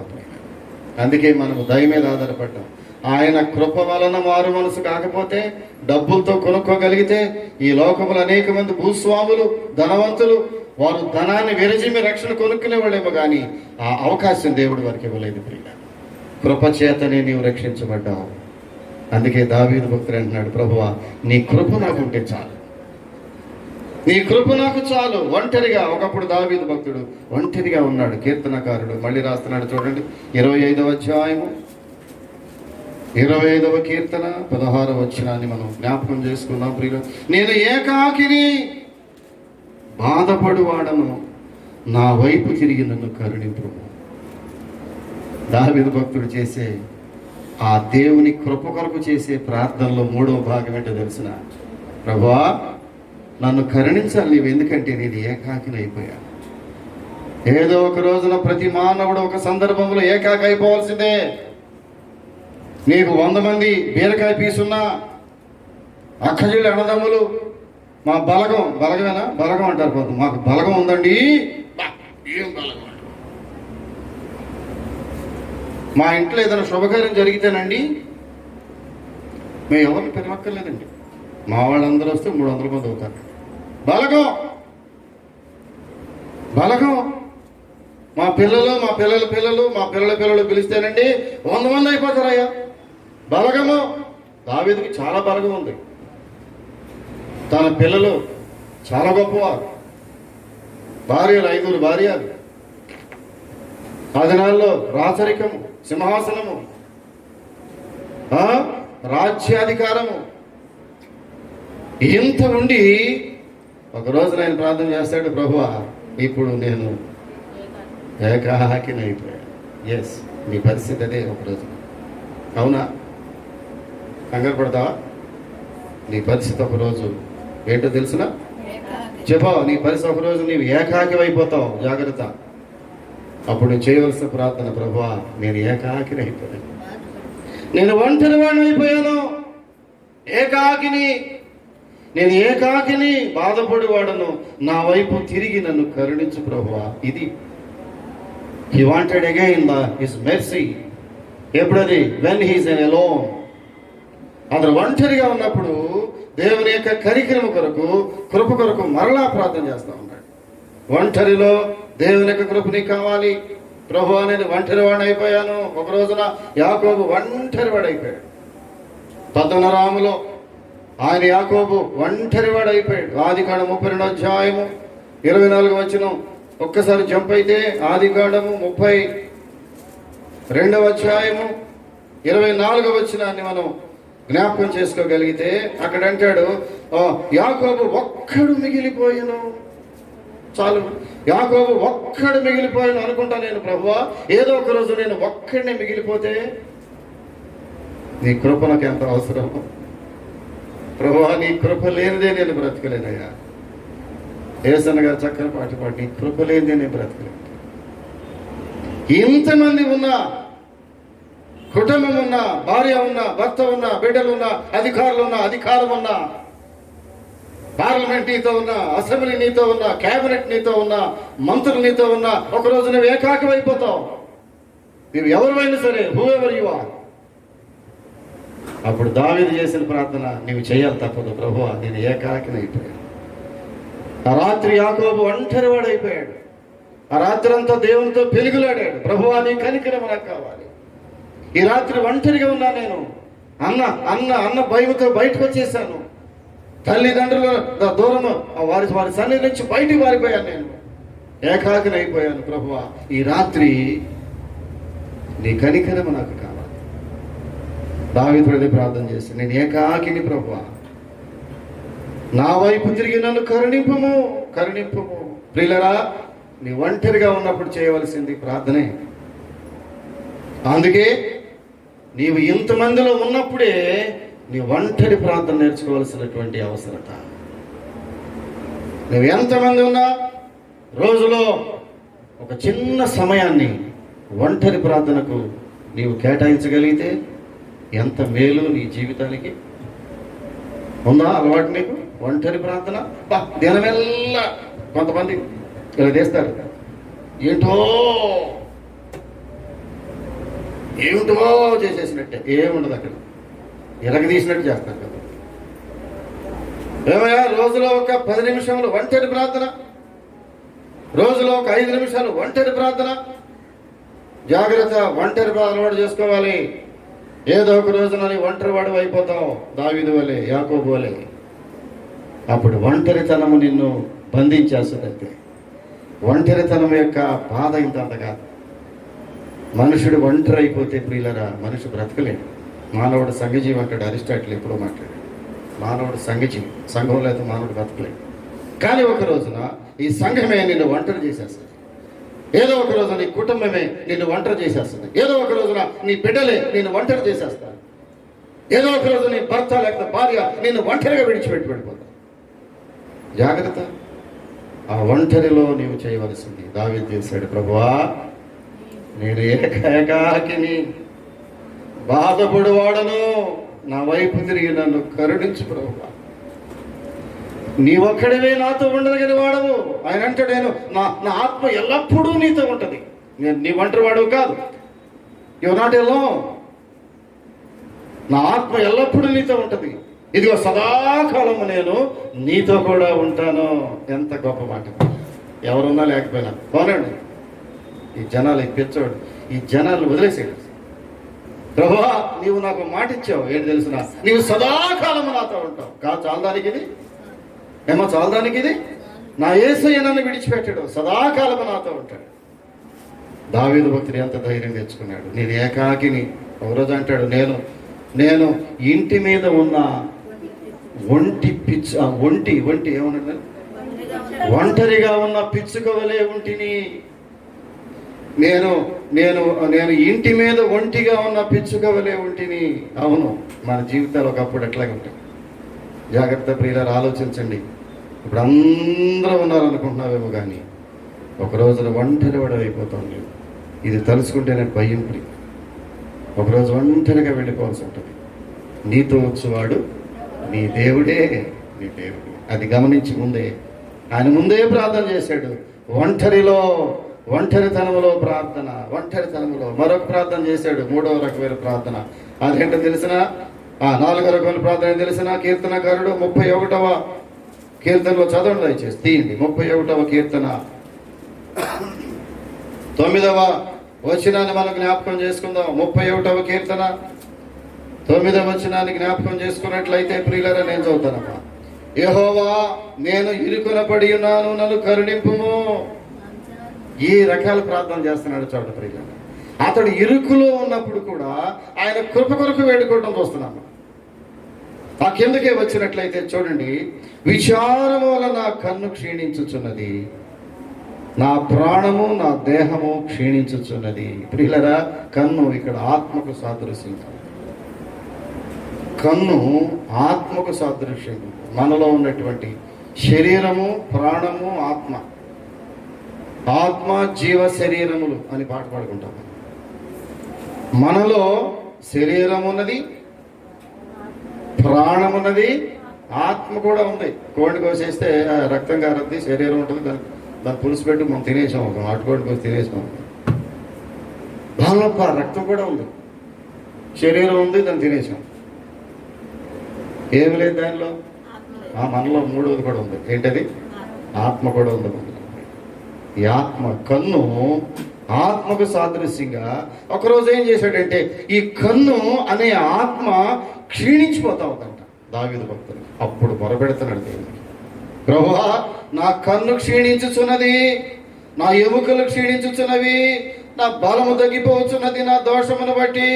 అందుకే మనము దయ మీద ఆధారపడ్డాం. ఆయన కృప వలన మారు మనసు కాకపోతే, డబ్బులతో కొనుక్కోగలిగితే ఈ లోకములు అనేక మంది భూస్వాములు, ధనవంతులు, వారు ధనాన్ని విరజిమి రక్షణ కొనుక్కునే వాళ్ళేమో కానీ ఆ అవకాశం దేవుడు వారికి ఇవ్వలేదు. ప్రియ కృపచేతనే నీవు రక్షించబడ్డావు. అందుకే దావీదు భక్తుడు అంటున్నాడు, ప్రభువా నీ కృప నాకుంటే చాలు, నీ కృప నాకు చాలు. ఒంటరిగా, ఒకప్పుడు దావీదు భక్తుడు ఒంటరిగా ఉన్నాడు. కీర్తనకారుడు మళ్ళీ రాస్తున్నాడు చూడండి, 25వ అధ్యాయము 25వ కీర్తన 16వ వచనాన్ని మనం జ్ఞాపకం చేసుకున్నాం. ప్రియులు, నేను ఏకాకిని బాధపడువాడను, నా వైపు తిరిగి నన్ను కరుణింపు. దావీదు భక్తుడు చేసే ఆ దేవుని కృప కొరకు చేసే ప్రార్థనలో 3వ భాగం ఏంటో తెలిసిన, ప్రభువా నన్ను కరుణించాలి నీవు, ఎందుకంటే నేను ఏకాకిని అయిపోయా. ఏదో ఒక రోజున ప్రతి మానవుడు ఒక సందర్భంలో ఏకాకి అయిపోవాల్సిందే. నీకు 100 మంది బీరకాయ పీసున్నా, అక్కజిళ్ళు అన్నదమ్ములు, మా బలగమేనా బలగం అంటారు కొంత, మాకు బలగం ఉందండి, ఏం బలగం అంటారు. మా ఇంట్లో ఏదైనా శుభకార్యం జరిగితేనండి మేము ఎవరిని పెరమక్కర్లేదండి, మా వాళ్ళందరూ వస్తే 300 మంది అవుతారు. బలగం మా పిల్లలు, మా పిల్లల పిల్లలు, మా పిల్లల పిల్లలు పిలిస్తేనండి 100 మంది అయిపోతారయ్యా. బలగము. దావీదుకి చాలా బలగం ఉంది. తన పిల్లలు చాలా గొప్పవారు, భార్యలు 5 భార్యలు, ఆ దినాల్లో రాచరికము, సింహాసనము, రాజ్యాధికారము ఇంత ఉండి ఒకరోజు ఆయన ప్రార్థన చేస్తాడు, ప్రభువా ఇప్పుడు నేను ఏకాకిని అయిపోయాను. ఎస్, నీ పరిస్థితి అదే ఒకరోజు. అవునా? కంగారు పడతావా? నీ పరిస్థితి ఒకరోజు ఏంటో తెలుసునా? చెప్పావు, నీ పరిస్థితి ఒకరోజు నీవు ఏకాకి అయిపోతావు. జాగ్రత్త. అప్పుడు నువ్వు చేయవలసిన ప్రార్థన, ప్రభువా నేను ఏకాకిని అయిపోయాను, నేను ఒంటరి వాడిని అయిపోయాను, ఏకాకిని, నేను ఏకాకిని, బాధపడేవాడను, నా వైపు తిరిగి నన్ను కరుణించు ప్రభువా. ఇది he wanted again his mercy. ఎప్పుడది? When he's in alone. అతను ఒంటరిగా ఉన్నప్పుడు దేవుని యొక్క కనికరము కొరకు, కృప కొరకు మరలా ప్రార్థన చేస్తూ ఉన్నాడు. ఒంటరిలో దేవుని యొక్క కృప నీకు కావాలి. ప్రభువా నేను ఒంటరి వాడిని అయిపోయాను. ఒక రోజున యాకోబు ఒంటరి వాడు అయిపోయాడు. 19 ఆయన యాకోబు ఒంటరి వాడు అయిపోయాడు. ఆదికాండం 32వ అధ్యాయము 24వ వచనం ఒక్కసారి జంప్ అయితే, ఆదికాండము 32వ అధ్యాయము 24వ వచనాన్ని మనం జ్ఞాపకం చేసుకోగలిగితే అక్కడ అంటాడు, యాకోబు ఒక్కడు మిగిలిపోయాను. చాలు, యాకోబు ఒక్కడు మిగిలిపోయాను అనుకుంటా నేను, ప్రభువా ఏదో ఒక రోజు నేను ఒక్కడినే మిగిలిపోతే నీ కృప నాకు ఎంత అవసరం. ప్రభువా నీ కృప లేనిదే నేను బ్రతకలేనయ్యా. యేసన్న గారు చక్కని పాట పాడి, నీ కృప లేనిదే నేను బ్రతకలేను. ఇంతమంది ఉన్నా, కుటుంబం ఉన్నా, భార్య ఉన్నా, భర్త ఉన్నా, బిడ్డలు ఉన్నా, అధికారులు ఉన్నా, అధికారం ఉన్నా, పార్లమెంట్ నీతో ఉన్నా, అసెంబ్లీ నీతో ఉన్నా, క్యాబినెట్ నీతో ఉన్నా, మంత్రులు నీతో ఉన్నా, ఒకరోజు నువ్వు ఏకాకి అయిపోతావు. నువ్వు ఎవరివైనా సరే, హూ ఎవర్ యు ఆర్. అప్పుడు దావీదు చేసిన ప్రార్థన నీవు చేయాలి తప్పదు, ప్రభువా నేను ఏకాకిని అయిపోయాను. ఆ రాత్రి యాకోబు ఒంటరి వాడు అయిపోయాడు. ఆ రాత్రి అంతా దేవునితో పెలుగులాడాడు, ప్రభువా నీ కనికరం నాకు కావాలి. ఈ రాత్రి ఒంటరిగా ఉన్నా నేను, అన్న భయంతో బయటకు వచ్చేసాను. తల్లిదండ్రుల దూరం వారి సన్నిధి నుంచి బయటికి పారిపోయాను. నేను ఏకాకిని అయిపోయాను. ప్రభువా ఈ రాత్రి నీ కనికరము నాకు కావాలి. దావీదు ప్రార్థన చేసి, నేను ఏకాకిని ప్రభువా, నా వైపు తిరిగి నన్ను కరుణింపుము, కరుణింపుము. ప్రియులరా, నీ ఒంటరిగా ఉన్నప్పుడు చేయవలసింది ప్రార్థనే. అందుకే నీవు ఇంతమందిలో ఉన్నప్పుడే నీ ఒంటరి ప్రార్థన నేర్చుకోవాల్సినటువంటి అవసరత. నువ్వు ఎంతమంది ఉన్నా రోజులో ఒక చిన్న సమయాన్ని ఒంటరి ప్రార్థనకు నీవు కేటాయించగలిగితే ఎంత మేలు నీ జీవితానికి. ఉందా అలవాటు నీకు ఒంటరి ప్రార్థన? దినమెల్లా కొంతమంది ఇలా చేస్తారు, ఏమిటో చేసేసినట్టే, ఏముండదు అక్కడ, ఎరగదీసినట్టు చేస్తారు కదా. ఏమయ్యా రోజులో ఒక 10 నిమిషాలు ఒంటరి ప్రార్థన, రోజులో ఒక 5 నిమిషాలు ఒంటరి ప్రార్థన. జాగ్రత్త, ఒంటరి అలవాటు చేసుకోవాలి. ఏదో ఒక రోజున ఒంటరి వాడు అయిపోతావు, దావీదు వలె, యాకోబు వలె. అప్పుడు ఒంటరితనము నిన్ను బంధించేస్తుందంటే. ఒంటరితనం యొక్క బాధ ఇంత అంత కాదు. మనుషుడు ఒంటరి అయిపోతే ప్రియులరా మనిషి బ్రతకలేడు. మానవుడు సంఘజీవి అంటాడు అరిస్టాటిల్, ఎప్పుడో మాట్లాడాడు. మానవుడు సంఘజీవి, సంఘం లేకపోతే మానవుడు బ్రతకలేడు. కానీ ఒక రోజున ఈ సంఘమే నిన్ను ఒంటరి చేసేస్తుంది. ఏదో ఒక రోజు నీ కుటుంబమే నిన్ను ఒంటరి చేసేస్తుంది. ఏదో ఒక రోజున నీ బిడ్డలే నిన్ను ఒంటరి చేసేస్తారు. ఏదో ఒక రోజు నీ భర్త లేకపోతే భార్య నిన్ను ఒంటరిగా విడిచిపెట్టి వెళ్ళిపోతారు. జాగ్రత్త. ఆ ఒంటరిలో నీవు చేయవలసింది దావీదు చేశాడు. ప్రభువా నేను ఏకాకిని, బాధపడువాడను, నా వైపు తిరిగి నన్ను కరుణించు ప్రభువా. నీ ఒక్కడివే నాతో ఉండగలిగిన వాడవు. ఆయన అంటాడు, నేను నా ఆత్మ ఎల్లప్పుడూ నీతో ఉంటుంది. నేను నీ ఒంటరి వాడవు కాదు. Your not alone. నా ఆత్మ ఎల్లప్పుడూ నీతో ఉంటుంది. ఇదిగో సదాకాలము నేను నీతో కూడా ఉంటాను. ఎంత గొప్ప మాట. ఎవరున్నా లేకపోయినా పోనండి. ఈ జనాలు పిచ్చోడు, ఈ జనాలు వదిలేసాడు. ప్రభువా నీవు నాకు మాట ఇచ్చావు, ఏంటి తెలుసునా, నీవు సదాకాలము నాతో ఉంటావు. చాలదానికి ఇది ఏమో, చాలదానికి ఇది. నా యేసయ్య నన్ను విడిచిపెట్టాడు, సదాకాలము నాతో ఉంటాడు. దావీదు భక్తుడు ఎంత ధైర్యం తెచ్చుకున్నాడు. నేను ఏకాకిని. ఒకరోజు అంటాడు, నేను ఇంటి మీద ఉన్న ఒంటి ఏమన్నా ఒంటరిగా ఉన్న పిచ్చుక వలె ఉంటిని. నేను ఇంటి మీద ఒంటిగా ఉన్న పిచ్చుక వలె ఉంటిని. అవును, మన జీవితాలు ఒకప్పుడు ఎట్లాగే ఉంటాయి. జాగ్రత్త ప్రియులారా, ఆలోచించండి. ఇప్పుడు అందరూ ఉన్నారనుకుంటున్నావేమో, కానీ ఒక రోజున ఒంటరి వాడు అయిపోతాం. నేను ఇది తలుచుకుంటే నాకు భయం ప్రియ. ఒకరోజు ఒంటరిగా వెళ్ళిపోవాల్సి ఉంటుంది. నీతో వచ్చేవాడు నీ దేవుడే, నీ దేవుడు. అది గమనించి ఆయన ముందే ప్రార్థన చేశాడు. ఒంటరితనంలో ప్రార్థన, ఒంటరితనంలో మరొక ప్రార్థన చేశాడు. 3వ రకమైన ప్రార్థన. అదేంటో తెలిసిన 4వ రకమైన ప్రార్థన తెలిసిన కీర్తనకారుడు 31వ కీర్తనలో చదవండి దయచేసి, తీయండి. 31వ కీర్తన 9వ వచనాన్ని మనం జ్ఞాపకం చేసుకుందాం. 31వ కీర్తన 9వ వచనాన్ని జ్ఞాపకం చేసుకున్నట్లయితే ప్రియులారా, నేను చదువుతానమ్మా. యెహోవా నేను ఇరుకున పడి ఉన్నాను, నన్ను కరుణింపుము. ఈ రకాల ప్రార్థన చేస్తున్నాడు చూడండి ప్రియులారా. అతడు ఇరుకులో ఉన్నప్పుడు కూడా ఆయన కృప కొరకు వేడుకోవడం చూస్తున్నాము. ఆ కిందకే వచ్చినట్లయితే చూడండి, విచారము వల్ల నా కన్ను క్షీణించుచున్నది, నా ప్రాణము నా దేహము క్షీణించుచున్నది. ప్రియులారా, కన్ను ఇక్కడ ఆత్మకు సాదృశ్యం. కన్ను ఆత్మకు సాదృశ్యం. మనలో ఉన్నటువంటి శరీరము, ప్రాణము, ఆత్మ జీవ శరీరములు అని పాట పాడుకుంటాము. మనలో శరీరం ఉన్నది, ప్రాణం ఉన్నది, ఆత్మ కూడా ఉంది. కోడి కోసేస్తే రక్తం కారద్ది, శరీరం ఉంటుంది. దాన్ని పులుసు పెట్టి మనం తినేసాం, ఒక నాటుకోడి కోసి తినేసాం. దానిలో రక్తం కూడా ఉంది, శరీరం ఉంది, దాన్ని తినేసాం. ఏమి లేదు దానిలో. మనలో 3వది కూడా ఉంది. ఏంటది? ఆత్మ కూడా ఉంది. ఈ ఆత్మ, కన్ను ఆత్మకు సాదృశ్యంగా ఒకరోజు ఏం చేశాడంటే, ఈ కన్ను అనే ఆత్మ క్షీణించిపోతా ఉందంట దావీదు భక్తుడు. అప్పుడు మొరపెడుతున్నాడు దేవునికి, ప్రభువా నా కన్ను క్షీణించుచున్నది, నా ఎముకలు క్షీణించుచున్నవి, నా బలము తగ్గిపోవచ్చున్నది, నా దోషమును బట్టి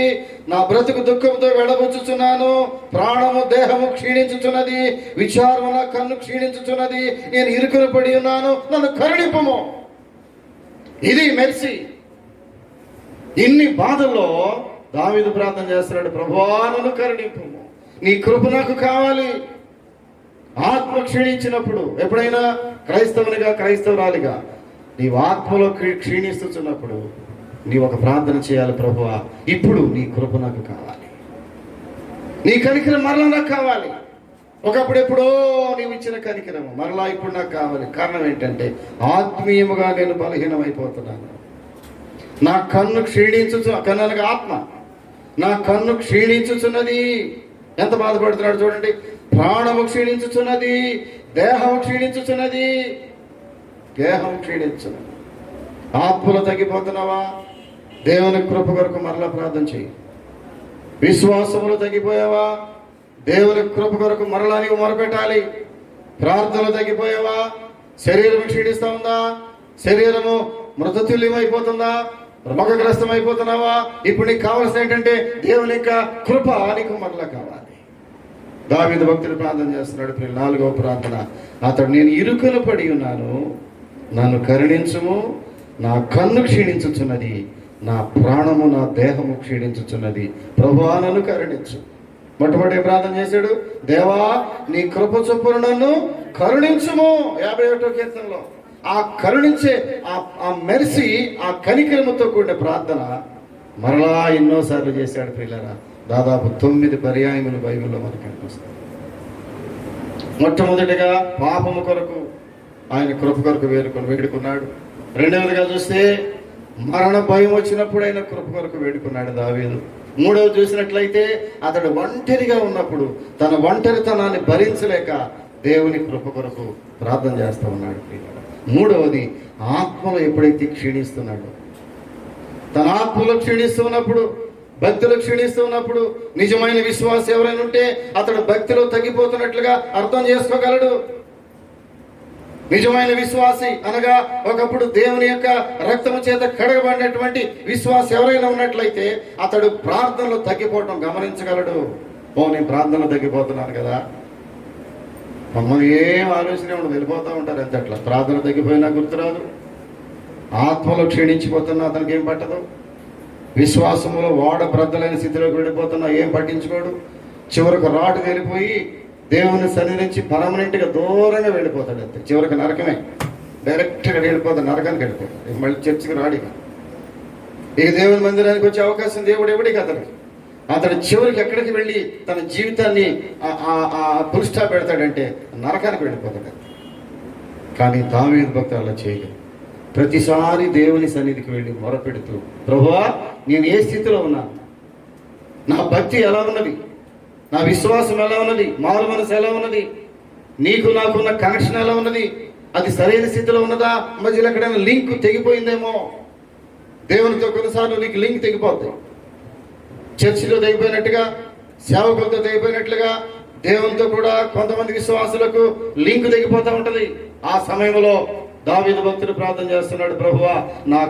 నా బ్రతుకు దుఃఖంతో వెళ్ళబుచ్చుచున్నాను, ప్రాణము దేహము క్షీణించుచున్నది, విచారము నా కన్ను క్షీణించుచున్నది, నేను ఇరుకున పడి ఉన్నాను, నన్ను కరుణింపుము. ఇది మెర్సీ. ఇన్ని బాధల్లో దావీదు ప్రార్థన చేస్తున్నాడు, ప్రభువా నన్ను కరుణింపుము, నీ కృప నాకు కావాలి. ఆత్మ క్షీణించినప్పుడు, ఎప్పుడైనా క్రైస్తవురాలిగా నీవు ఆత్మలో క్షీణిస్తున్నప్పుడు నీవు ఒక ప్రార్థన చేయాలి, ప్రభువా ఇప్పుడు నీ కృప నాకు కావాలి, నీ కనికరం మరలా నాకు కావాలి. ఒకప్పుడు ఎప్పుడో నీవు ఇచ్చిన కనికరము మరలా ఇప్పుడు నాకు కావాలి. కారణం ఏంటంటే ఆత్మీయముగా నేను బలహీనమైపోతున్నాను. నా కన్ను కన్నుగా ఆత్మ, నా కన్ను క్షీణించుచున్నది. ఎంత బాధపడుతున్నాడు చూడండి. ప్రాణము క్షీణించుచున్నది, దేహము క్షీణించుచున్నది. దేహం క్షీణించున్నది. ఆత్మలో తగ్గిపోతున్నావా? దేవుని కృప కొరకు మరలా ప్రార్థన చేయి. విశ్వాసములు తగ్గిపోయావా? దేవుని కృప కొరకు మరలా నీవు మొరపెట్టాలి. ప్రార్థనలు తగ్గిపోయావా? శరీరం క్షీణిస్తా ఉందా? శరీరము మృతతుల్యమైపోతుందా? రోగగ్రస్తం అయిపోతున్నావా? ఇప్పుడు నీకు కావాల్సిన ఏంటంటే దేవుని యొక్క కృప నీకు మరలా కావాలి. దావీదు భక్తుడు ప్రార్థన చేస్తున్నాడు. 4వ ప్రార్థన, అతడు నేను ఇరుకున పడి ఉన్నాను, నన్ను కరుణించుము, నా కన్ను క్షీణించుచున్నది, నా ప్రాణము నా దేహము క్షీణించుచున్నది, ప్రభువా నన్ను కరుణించు. మొట్టమొదటి ప్రార్థన చేశాడు, దేవా నీ కృప చొప్పున నన్ను కరుణించుము. 51వ కీర్తనలో ఆ కరుణించే ఆ మెర్సీ, ఆ కనికరముతో కూడిన ప్రార్థన మరలా ఎన్నోసార్లు చేశాడు ప్రియులారా. దాదాపు 9 పర్యాయములు బైబిల్లో మనకు కనిపిస్తుంది. మొట్టమొదటిగా పాపము కొరకు ఆయన కృప కొరకు వేడుకున్నాడు. రెండవదిగా చూస్తే మరణ భయం వచ్చినప్పుడు ఆయన కృప కొరకు వేడుకున్నాడు దావీదు. మూడవది చూసినట్లయితే అతడు ఒంటరిగా ఉన్నప్పుడు తన ఒంటరితనాన్ని భరించలేక దేవుని కృప కొరకు ప్రార్థన చేస్తూ ఉన్నాడు. మూడవది ఆత్మలో ఎప్పుడైతే క్షీణిస్తున్నాడో, తన ఆత్మలో క్షీణిస్తూ ఉన్నప్పుడు భక్తిలో క్షీణిస్తూ ఉన్నప్పుడు నిజమైన విశ్వాసం ఎవరైనా ఉంటే అతడు భక్తిలో తగ్గిపోతున్నట్లుగా అర్థం చేసుకోగలడు. నిజమైన విశ్వాసి అనగా ఒకప్పుడు దేవుని యొక్క రక్తము చేత కడగబడినటువంటి విశ్వాసి ఎవరైనా ఉన్నట్లయితే అతడు ప్రార్థనలో తగ్గిపోవడం గమనించగలడు. నేను ప్రార్థనలో తగ్గిపోతున్నాను కదా, మమ్మల్ని ఏం ఆలోచన ఉండదు, వెళ్ళిపోతూ ఉంటారు అంతే. అట్లా ప్రార్థన తగ్గిపోయినా గుర్తురాదు, ఆత్మలో క్షీణించిపోతున్నా అతనికి ఏం పట్టదు, విశ్వాసములో వాడ బ్రద్దలైన స్థితిలోకి వెళ్ళిపోతున్నా ఏం పట్టించుకోడు. చివరకు రాటు వెళ్ళిపోయి దేవుని సన్నిధి నుంచి పర్మనెంట్గా దూరంగా వెళ్ళిపోతాడు అంతే. చివరికి నరకమే, డైరెక్ట్గా వెళ్ళిపోతాడు, నరకానికి వెళ్ళిపోతాడు. మళ్ళీ చర్చికి రాడిక. ఇక దేవుని మందిరానికి వచ్చే అవకాశం దేవుడు ఎవడికి అతడు చివరికి ఎక్కడికి వెళ్ళి తన జీవితాన్ని ఫుల్ స్టాప్ పెడతాడంటే నరకానికి వెళ్ళిపోతాడు. కానీ దావీదు భక్తుడు అలా చేయగలడు. ప్రతిసారి దేవుని సన్నిధికి వెళ్ళి మొరపెడుతూ, ప్రభువా నేను ఏ స్థితిలో ఉన్నాను, నా భక్తి ఎలా ఉన్నది, నా విశ్వాసం ఎలా ఉన్నది, మారు మనసు ఎలా ఉన్నది, నీకు నాకున్న కనెక్షన్ ఎలా ఉన్నది, అది సరైన స్థితిలో ఉన్నదా, మధ్యలో ఎక్కడైనా లింక్ తెగిపోయిందేమో. దేవునితో కొన్నిసార్లు నీకు లింక్ తెగిపోద్ది. చర్చిలో తెగిపోయినట్టుగా, సేవకులతో తెగిపోయినట్లుగా దేవునితో కూడా కొంతమంది విశ్వాసులకు లింక్ తెగిపోతూ ఉంటుంది. ఆ సమయంలో దావీదు భక్తుడు ప్రార్థన చేస్తున్నాడు, ప్రభువా నా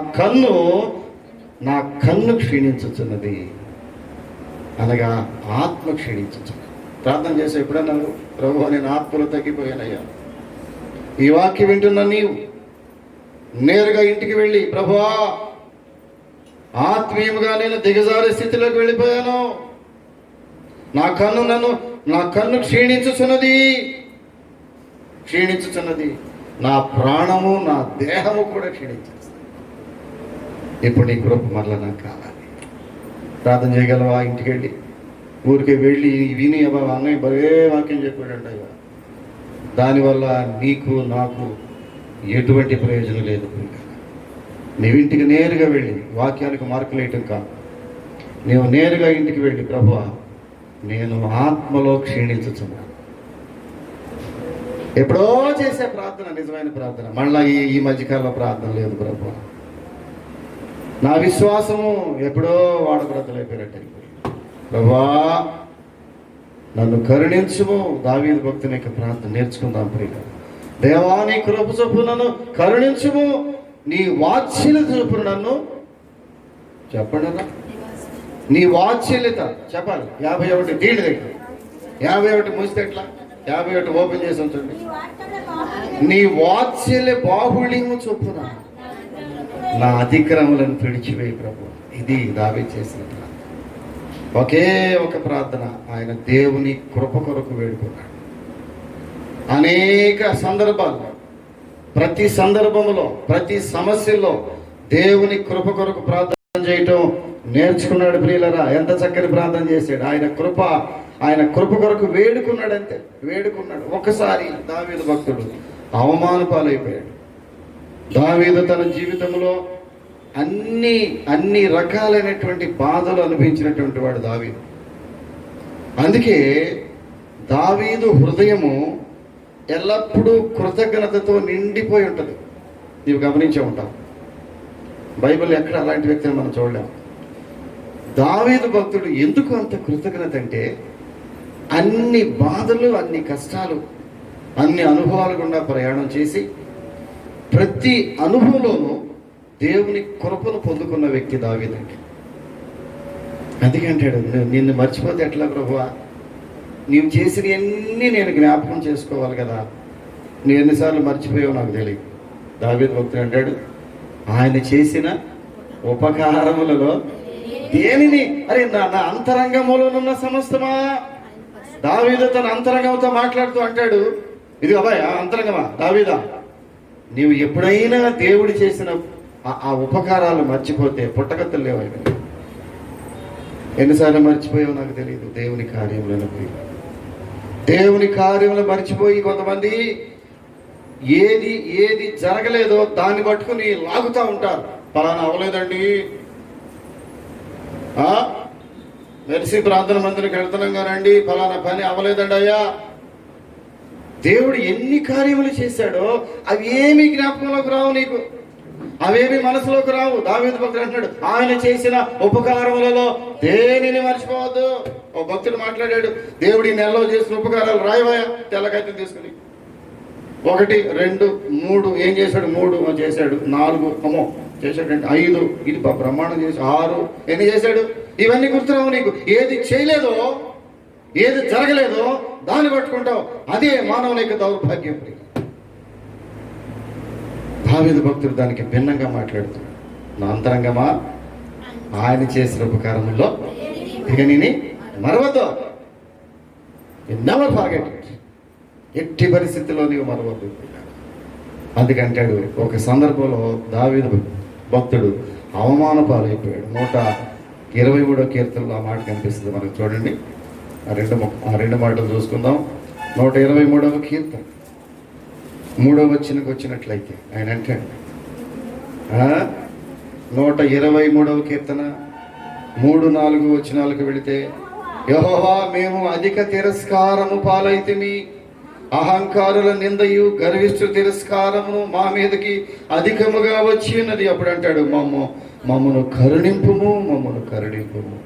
కన్ను క్షీణించుచున్నది, అనగా ఆత్మ క్షీణించుచున్నది. ప్రార్థన చేసి ఎప్పుడన్నా ప్రభువా నేను ఆత్మలో తగ్గిపోయానయ్యా, ఈ వాక్యం వింటున్నా నీవు నేరుగా ఇంటికి వెళ్ళి, ప్రభువా ఆత్మీయముగా నేను దిగజారే స్థితిలోకి వెళ్ళిపోయాను, నా కన్ను క్షీణించుచున్నది, నా ప్రాణము నా దేహము కూడా క్షీణించేస్తుంది. ఇప్పుడు నీ కృప మరలా నాకు కావాలి. ప్రార్థన చేయగలవా? ఇంటికి వెళ్ళి ఊరికే వెళ్ళి విని అన్నయ్య బరే వాక్యం చెప్పాడంట, దానివల్ల నీకు నాకు ఎటువంటి ప్రయోజనం లేదు. నీవింటికి నేరుగా వెళ్ళి, వాక్యానికి మార్కులు వేయటం కాదు, నీవు నేరుగా ఇంటికి వెళ్ళి, ప్రభువా నేను ఆత్మలో క్షీణించుచున్నాను. ఎప్పుడో చేసే ప్రార్థన నిజమైన ప్రార్థన, మళ్ళా ఈ మధ్యకాలంలో ప్రార్థన లేదు. ప్రభువా నా విశ్వాసము ఎప్పుడో వాడబ్రతలైపోయినట్టు, ప్రభువా నన్ను కరుణించుము. దావీదు భక్తుని యొక్క ప్రార్థన నేర్చుకుందాం ప్రియులు. దేవా నీ కృప చొప్పున నన్ను కరుణించుము, నీ వాత్సల్యత చొప్పున నన్ను, చెప్పండి అన్న, నీ వాత్సల్యత చెప్పాలి. 51 దీని దగ్గర 51 మూస్తే ఎట్లా, 51 ఓపెన్ చేసి ఉంచండి. నీ వాత్సల్య బాహుళ్యము చొప్పున నా అతిక్రమలను విడిచివేయి ప్రభు. ఇది దావీదు చేసిన ప్రార్థన. ఒకే ఒక ప్రార్థన ఆయన దేవుని కృప కొరకు వేడుకున్నాడు. అనేక సందర్భాల్లో, ప్రతి సందర్భంలో, ప్రతి సమస్యలో దేవుని కృప కొరకు ప్రార్థన చేయటం నేర్చుకున్నాడు ప్రియులరా. ఎంత చక్కని ప్రార్థన చేశాడు. ఆయన కృప కొరకు వేడుకున్నాడు, అంతే వేడుకున్నాడు. ఒకసారి దావీదు భక్తుడు అవమాన పాలైపోయాడు. దావీదు తన జీవితంలో అన్ని రకాలైనటువంటి బాధలు అనుభవించినటువంటి వాడు దావీదు. అందుకే దావీదు హృదయము ఎల్లప్పుడూ కృతజ్ఞతతో నిండిపోయి ఉంటుంది. నీవు గమనించే ఉంటావు, బైబిల్ ఎక్కడ అలాంటి వ్యక్తిని మనం చూడలేము. దావీదు భక్తుడు ఎందుకు అంత కృతజ్ఞత అంటే, అన్ని బాధలు, అన్ని కష్టాలు, అన్ని అనుభవాలు గుండా ప్రయాణం చేసి ప్రతి అనుభవంలోనూ దేవుని కృపను పొందుకున్న వ్యక్తి దావీదు. అందుకే అంటాడు, నిన్ను మర్చిపోతే ఎట్లా ప్రభువా, నీవు చేసినవన్నీ నేను జ్ఞాపకం చేసుకోవాలి కదా, నువ్వు ఎన్నిసార్లు మర్చిపోయావు నాకు తెలియదు. దావీదు భక్తుడు అంటాడు, ఆయన చేసిన ఉపకారములలో దేనిని, అరే నా అంతరంగములోనున్న సమస్తమా. దావీదు తన అంతరంగంతో మాట్లాడుతూ అంటాడు, ఇది అబ్బాయి అంతరంగమా దావీదా, నీవు ఎప్పుడైనా దేవుడు చేసిన ఆ ఉపకారాలు మర్చిపోతే పుట్టగతులు లేవైనా. ఎన్నిసార్లు మర్చిపోయావు నాకు తెలియదు. దేవుని కార్యంలో మర్చిపోయి కొంతమంది ఏది జరగలేదో దాన్ని పట్టుకుని లాగుతూ ఉంటారు. పలానా అవ్వలేదండి, మెరిసి ప్రార్థన మందిరికి వెళ్తున్నాం కానండి, ఫలానా పని అవ్వలేదండి అయ్యా. దేవుడు ఎన్ని కార్యములు చేశాడో అవి ఏమి జ్ఞాపకంలోకి రావు నీకు. అవేమి మనసులోకి రావు. దావీదు భక్తుడు అంటున్నాడు, ఆయన చేసిన ఉపకారములలో దేనిని మర్చిపోవద్దు. ఓ భక్తుడు మాట్లాడాడు, దేవుడి నెలలో చేసిన ఉపకారాలు రాయవాయా తెల్లకైతే తీసుకుని. 1, 2, 3 ఏం చేశాడు? 3 చేశాడు, 4 అమ్మో చేశాడంటే 5 ఇది బ్రహ్మాండం చేసి 6 ఎన్ని చేశాడు? ఇవన్నీ గుర్తురావు నీకు. ఏది చేయలేదో, ఏది జరగలేదో దాన్ని పట్టుకుంటావు. అదే మానవుని యొక్క దౌర్భాగ్యం. దావీదు భక్తుడు దానికి భిన్నంగా మాట్లాడుతున్నాడు. నా అంతరంగమా, ఆయన చేసిన ఉపకారంలో దేనిని మరవద్దు. Never forget it. ఎట్టి పరిస్థితుల్లో నీవు మరవద్దు. అందుకంటాడు, ఒక సందర్భంలో దావీదు భక్తుడు అవమాన పాలైపోయాడు. 123వ కీర్తనలో ఆ మాట కనిపిస్తుంది మనకు. చూడండి, ఆ రెండు మాటలు చూసుకుందాం. 123వ కీర్తన 3వ వచనంకి వచ్చినట్లయితే ఆయన అంటాడు, 123వ కీర్తన 3, 4 వచనాలకు వెళితే, యెహోవా మేము అధిక తిరస్కారము పాలైతిమి, అహంకారుల నిందయు గర్విష్ఠు తిరస్కారమును మా మీదకి అధికముగా వచ్చి ఉన్నది. అప్పుడు అంటాడు, మమ్మను కరుణింపుము, మమ్మను కరుణింపుము.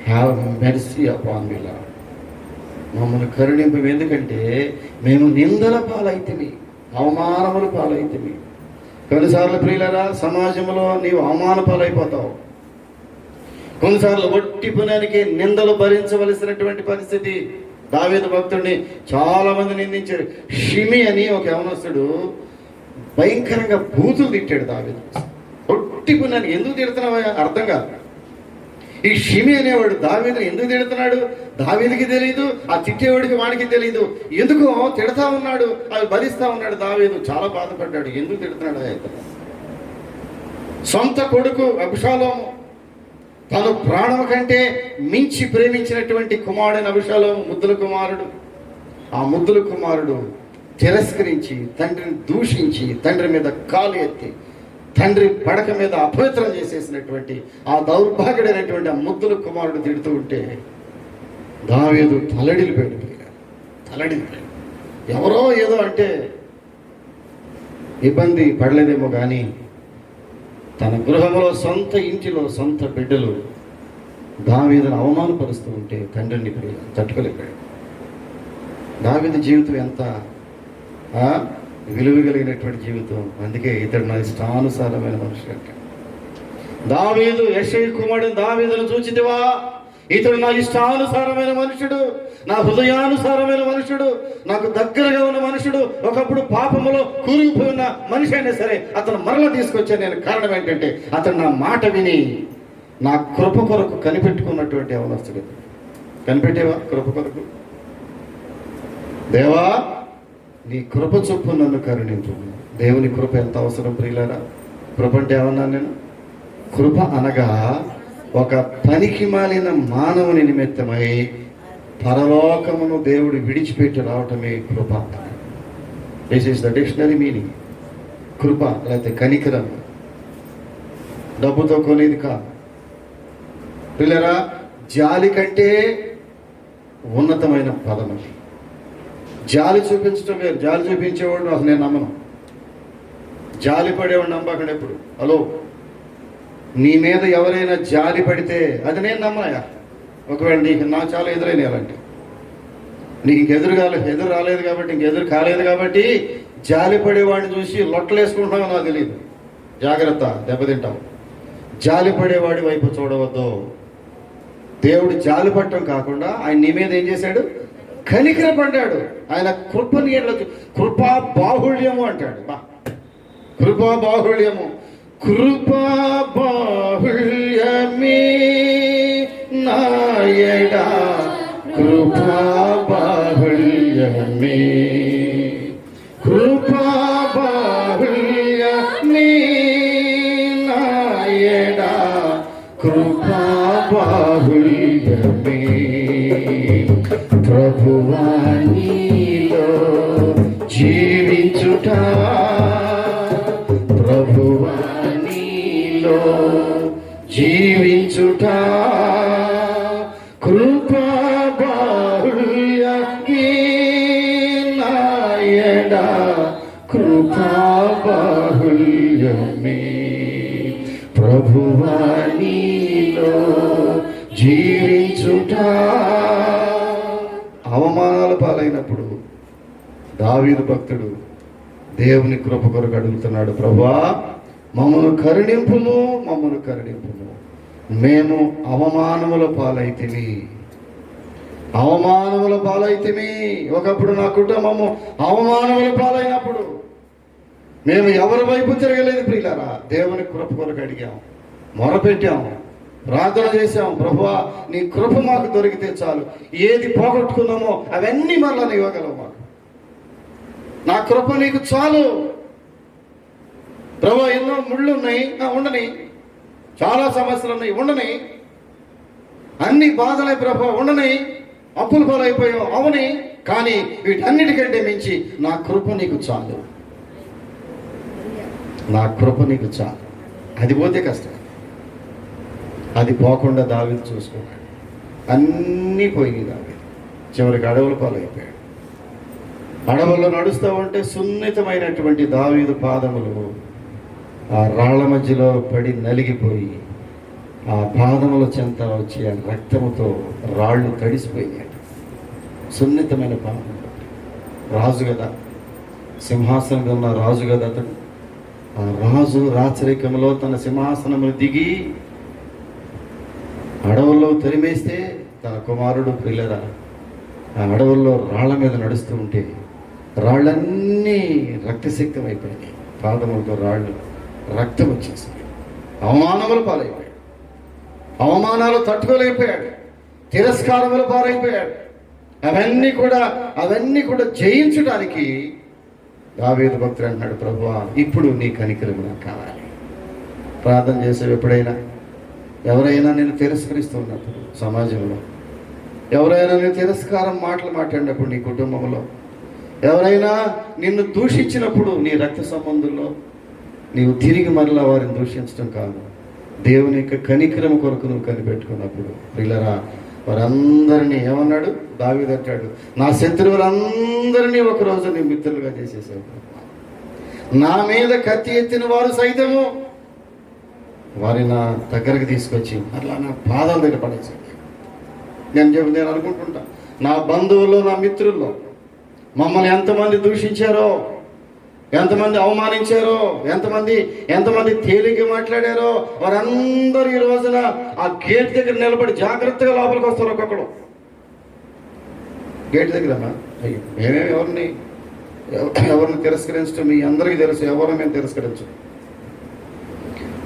Have mercy upon me lord. మమ్మల్ని కరుణింపు. ఎందుకంటే మేము నిందల పాలైతిమి, అవమానముల పాలైతిమి. కొన్నిసార్లు ప్రియులారా, సమాజంలో నీవు అవమాన పాలైపోతావు. కొన్నిసార్లు ఒట్టి పునానికి నిందలు భరించవలసినటువంటి పరిస్థితి. దావీదు భక్తుడిని చాలా మంది నిందించాడు. షిమి అని ఒక యవనస్తుడు భయంకరంగా బూతులు తిట్టాడు దావీదు. ఒట్టి పునానికి ఎందుకు తిడుతున్నావా అర్థం కాదు. ఈ షిమి అనేవాడు దావీదుని ఎందుకు తిడుతున్నాడు దావీదుకి తెలియదు, ఆ తిట్టేవాడికి వాడికి తెలియదు. ఎందుకో తిడతా ఉన్నాడు, అవి భరిస్తా ఉన్నాడు. దావీదు చాలా బాధపడ్డాడు. ఎందుకు తిడుతున్నాడు? సొంత కొడుకు అబ్షాలోము, తను ప్రాణం కంటే మించి ప్రేమించినటువంటి కుమారుడైన అబ్షాలోము ముద్దుల కుమారుడు. ఆ ముద్దుల కుమారుడు తిరస్కరించి, తండ్రిని దూషించి, తండ్రి మీద కాలు ఎత్తి, తండ్రి పడక మీద అపవిత్రం చేసేసినటువంటి ఆ దౌర్భాగ్యుడైనటువంటి ఆ ముద్దుల కుమారుడు తిడుతూ ఉంటే దావీదు తలడిల్లిపోయాడు. ఎవరో ఏదో అంటే ఇబ్బంది పడలేదేమో కానీ తన గృహంలో, సొంత ఇంటిలో సొంత బిడ్డలు దావీదును అవమానపరుస్తూ ఉంటే తండ్రిని తట్టుకోలేకపోయాడు. దావీదు జీవితం ఎంత విలువ కలిగినటువంటి జీవితం. అందుకే ఇతడు నా ఇష్టానుసారమైన మనుషుడు అంట. దావీదు యెషయి కుమారుడు దావీదును చూచితివా, ఇతడు నా ఇష్టానుసారమైన మనుషుడు, నా హృదయానుసారమైన మనుషుడు, నాకు దగ్గరగా ఉన్న మనుషుడు. ఒకప్పుడు పాపములో కూరుకుపోయిన మనిషి అయినా సరే అతను మరల తీసుకొచ్చాను నేను. కారణం ఏంటంటే అతను నా మాట విని నా కృప కొరకు కనిపెట్టుకున్నటువంటి యవనస్తుడు. కనిపెట్టేవా కృప కొరకు? దేవా నీ కృప చొప్పు నన్ను కరుణించు. దేవుని కృప ఎంత అవసరం ప్రియులారా. కృప అంటే ఏమన్నాను నేను? కృప అనగా ఒక పనికి మాలిన మానవుని నిమిత్తమై పరలోకమును దేవుడు విడిచిపెట్టి రావటమే కృప. This is the dictionary meaning. కృప లేకపోతే కనికరం డబ్బుతో కొనేది కాదు పిల్లరా. జాలి కంటే ఉన్నతమైన పదం. జాలి చూపించడం వేరు. జాలి చూపించేవాడు అసలు నేను నమ్మను. జాలి పడేవాడు నమ్మకండి ఎప్పుడు. హలో, నీ మీద ఎవరైనా జాలి పడితే అది నేను నమ్మనయా. ఒకవేళ నీకు నా చాలా ఎదురైన అలాంటి నీకు ఎదురు రాలేదు కాబట్టి, ఇంకెదురు కాలేదు కాబట్టి జాలి పడేవాడిని చూసి లొట్టలు వేసుకుంటున్నావు నాకు తెలియదు. జాగ్రత్త, దెబ్బతింటావు. జాలి పడేవాడి వైపు చూడవద్దు. దేవుడు జాలి పడటం కాకుండా ఆయన నీ మీద ఏం చేశాడు? కనికరపడ్డాడు. ఆయన కృపని కృపా బాహుళ్యము అంటాడు. కృపా బాహుళ్యము. కృపా బాహుళ్యమే నాయడా, కృపా బాహుళ్యమే, కృపా బాహుళ్యమే నాయడా, కృపా బాహుళ్యమే. ప్రభువా నీలో జీవించుట, ప్రభువా నీలో జీవించుట, కృపా బాహుళ్యమే నాయడా, కృపా బాహుళ్యమే. ప్రభువా నీలో జీవించుట. అవమానాల పాలైనప్పుడు దావీదు భక్తుడు దేవుని కృప కొరకు అడుగుతున్నాడు, ప్రభువా మమ్మను కరుణింపుము, మమ్మను కరుణింపుము. మేము అవమానముల పాలైతిమి, అవమానముల పాలైతిమి. ఒకప్పుడు నా కుటుంబము అవమానముల పాలైనప్పుడు మేము ఎవరి వైపు తిరగలేదు ప్రియులారా. దేవుని కృప కొరకు అడిగాం, మొరపెట్టాం, ప్రార్థన చేశాం. ప్రభువా నీ కృప మాకు దొరికితే చాలు, ఏది పోగొట్టుకున్నామో అవన్నీ మళ్ళా నీ ఇవ్వగలవు మాకు. నా కృప నీకు చాలు ప్రభువా. ఎన్నో ముళ్ళు ఉన్నాయి, ఉండని. చాలా సమస్యలు ఉన్నాయి, ఉండని. అన్ని బాధలే ప్రభువా, ఉండని. అప్పుల పాలైపోయాం, అవని. కానీ వీటన్నిటికంటే మించి నా కృప నీకు చాలు, నా కృప నీకు చాలు. అది పోతే కష్టం. అది పోకుండా దావీదు చూసుకున్నాడు. అన్నీ పోయినాయి దావీదు. చివరికి అడవుల పాలైపోయాడు. అడవుల్లో నడుస్తూ ఉంటే సున్నితమైనటువంటి దావీదు పాదములు ఆ రాళ్ల మధ్యలో పడి నలిగిపోయి ఆ పాదముల చెంత వచ్చి ఆ రక్తముతో రాళ్ళు తడిసిపోయాయి. సున్నితమైన పాదం. రాజు కదా, సింహాసనం ఉన్న రాజు కదా అతడు. ఆ రాజు రాచరికంలో తన సింహాసనమును దిగి అడవుల్లో తరిమేస్తే తన కుమారుడు ప్రియులరా ఆ అడవుల్లో రాళ్ల మీద నడుస్తూ ఉంటే రాళ్ళన్నీ రక్తసిక్తం అయిపోయినాయి. పాదములతో రాళ్ళు రక్తం వచ్చేసింది. అవమానములు పాలైపోయాడు, అవమానాలు తట్టుకోలేకపోయాడు, తిరస్కారములు పాలైపోయాడు. అవన్నీ కూడా జయించడానికి దావీదు భక్తుడు అంటున్నాడు, ప్రభువా ఇప్పుడు నీ కనికరం నాకు కావాలి. ప్రార్థన చేసేవి ఎప్పుడైనా ఎవరైనా నేను తిరస్కరిస్తున్నప్పుడు, సమాజంలో ఎవరైనా నేను తిరస్కారం మాటలు మాట్లాడినప్పుడు, నీ కుటుంబంలో ఎవరైనా నిన్ను దూషించినప్పుడు, నీ రక్త సంబంధుల్లో నీవు తిరిగి మరలా వారిని దూషించడం కాదు, దేవుని యొక్క కనికరం కొరకు నువ్వు కనిపెట్టుకున్నప్పుడు ప్రియులరా వారందరినీ ఏమన్నాడు దావీదు అంటాడు, నా శత్రువులందరినీ ఒకరోజు నీ మిత్రులుగా చేసేసావు. నా మీద కత్తి ఎత్తిన వారు సైతము వారి నా దగ్గరికి తీసుకొచ్చి అట్లా నా పాదాల దగ్గర పడేసాడు. నేను అనుకుంటుంటా, నా బంధువుల్లో, నా మిత్రుల్లో మమ్మల్ని ఎంతమంది దూషించారో, ఎంతమంది అవమానించారో, ఎంతమంది తేలిగ్గా మాట్లాడారో వారందరూ ఈ రోజున ఆ గేట్ దగ్గర నిలబడి జాగ్రత్తగా లోపలికి వస్తారు. ఒక్కొక్కడు గేట్ దగ్గర అయ్యో మేమేమి ఎవరిని తిరస్కరించడం మీ అందరికీ తెలుసు. ఎవరు మేము తిరస్కరించు,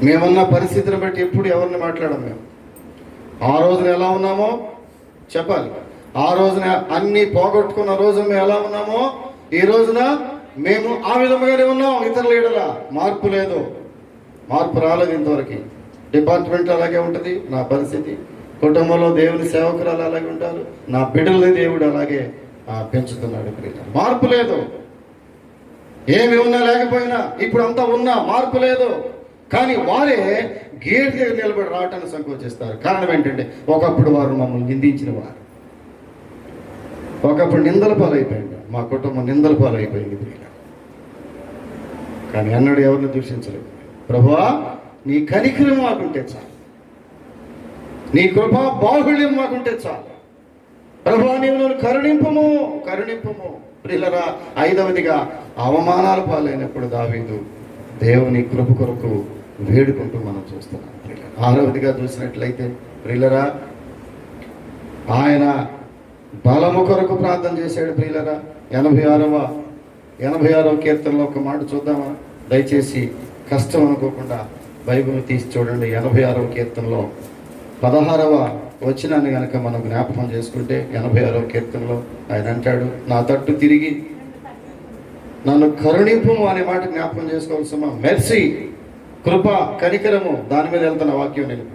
మేమున్న పరిస్థితిని బట్టి ఎప్పుడు ఎవరిని మాట్లాడం. మేము ఆ రోజున ఎలా ఉన్నామో చెప్పాలి. ఆ రోజున అన్ని పోగొట్టుకున్న రోజు మేము ఎలా ఉన్నామో ఈ రోజున మేము ఆ విధముగానే ఉన్నాం. ఇతరుల ఎడల మార్పు లేదు, మార్పు రాలేదు ఇంతవరకు. డిపార్ట్మెంట్ అలాగే ఉంటుంది నా పరిస్థితి, కుటుంబంలో దేవుని సేవకురాలు అలాగే ఉంటారు, నా బిడ్డలని దేవుడు అలాగే పెంచుతున్నాడు. మార్పు లేదు. ఏమి ఉన్నా లేకపోయినా ఇప్పుడు అంతా ఉన్నా మార్పు లేదు. కానీ వారే గేట్ దగ్గర నిలబడి రావటాన్ని సంకోచిస్తారు. కారణం ఏంటంటే ఒకప్పుడు వారు మమ్మల్ని నిందించిన వారు, ఒకప్పుడు నిందల పాలైపోయింది, మా కుటుంబం నిందల పాలైపోయింది. కానీ అన్నాడు ఎవరిని దూషించలేదు. ప్రభువా నీ కనికరం మాకుంటే చాలు, నీ కృపా బాహుళ్యం మాకుంటే చాలు. ప్రభువా నీవు నన్ను కరుణింపము. ప్రియులరా ఐదవదిగా అవమానాల పాలైనప్పుడు దావీదు దేవుని కృప కొరకు వేడుకుంటూ మనం చూస్తున్నాం. ఆరవదిగా చూసినట్లయితే ప్రియులరా ఆయన బలము కొరకు ప్రార్థన చేశాడు. ప్రియులరా 86వ కీర్తనలో ఒక మాట చూద్దామా? దయచేసి కష్టం అనుకోకుండా బైబిల్ తీసి చూడండి. 86వ కీర్తనలో 16వ వచనాన్ని కనుక మనం జ్ఞాపకం చేసుకుంటే 86వ కీర్తనలో ఆయన అంటాడు, నా తట్టు తిరిగి నన్ను కరుణింపు అనే మాట జ్ఞాపకం చేసుకోవాల్సిన మెర్సీ, కృప, కనికరము, దాని మీద వెళ్తున్న వాక్యం. నేను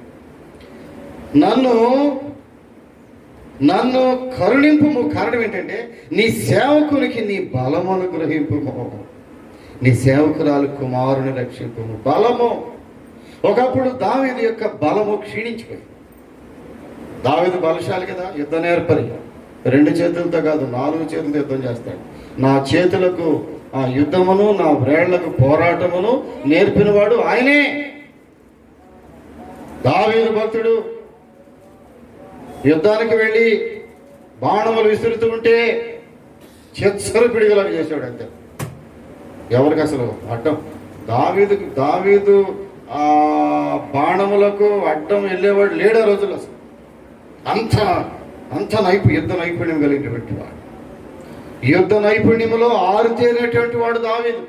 నన్ను కరుణింపుము. కారణం ఏంటంటే నీ సేవకునికి నీ బలము అనుగ్రహింపుము, నీ సేవకురాలు కుమారుని రక్షింపుము. బలము. ఒకప్పుడు దావీదు యొక్క బలము క్షీణించిపోయింది. దావీదు బలశాలి కదా, యుద్ధ నేర్పరి. 2 చేతులతో కాదు 4 చేతులతో యుద్ధం చేస్తాడు. నా చేతులకు ఆ యుద్ధమును, నా వ్రేళ్లకు పోరాటమును నేర్పినవాడు ఆయనే. దావీదు భక్తుడు యుద్ధానికి వెళ్ళి బాణములు విసురుతూ ఉంటే చెచ్చరు పిడిగలకు చేశాడు అంతే. ఎవరికి అసలు అడ్డం? దావీదు ఆ బాణములకు అడ్డం వెళ్ళేవాడు లేడా రోజులు. అసలు అంత యుద్ధ నైపుణ్యం కలిగినటువంటి వాడు, యుద్ధ నైపుణ్యములో ఆరుతేరినటువంటి వాడు దావీదు.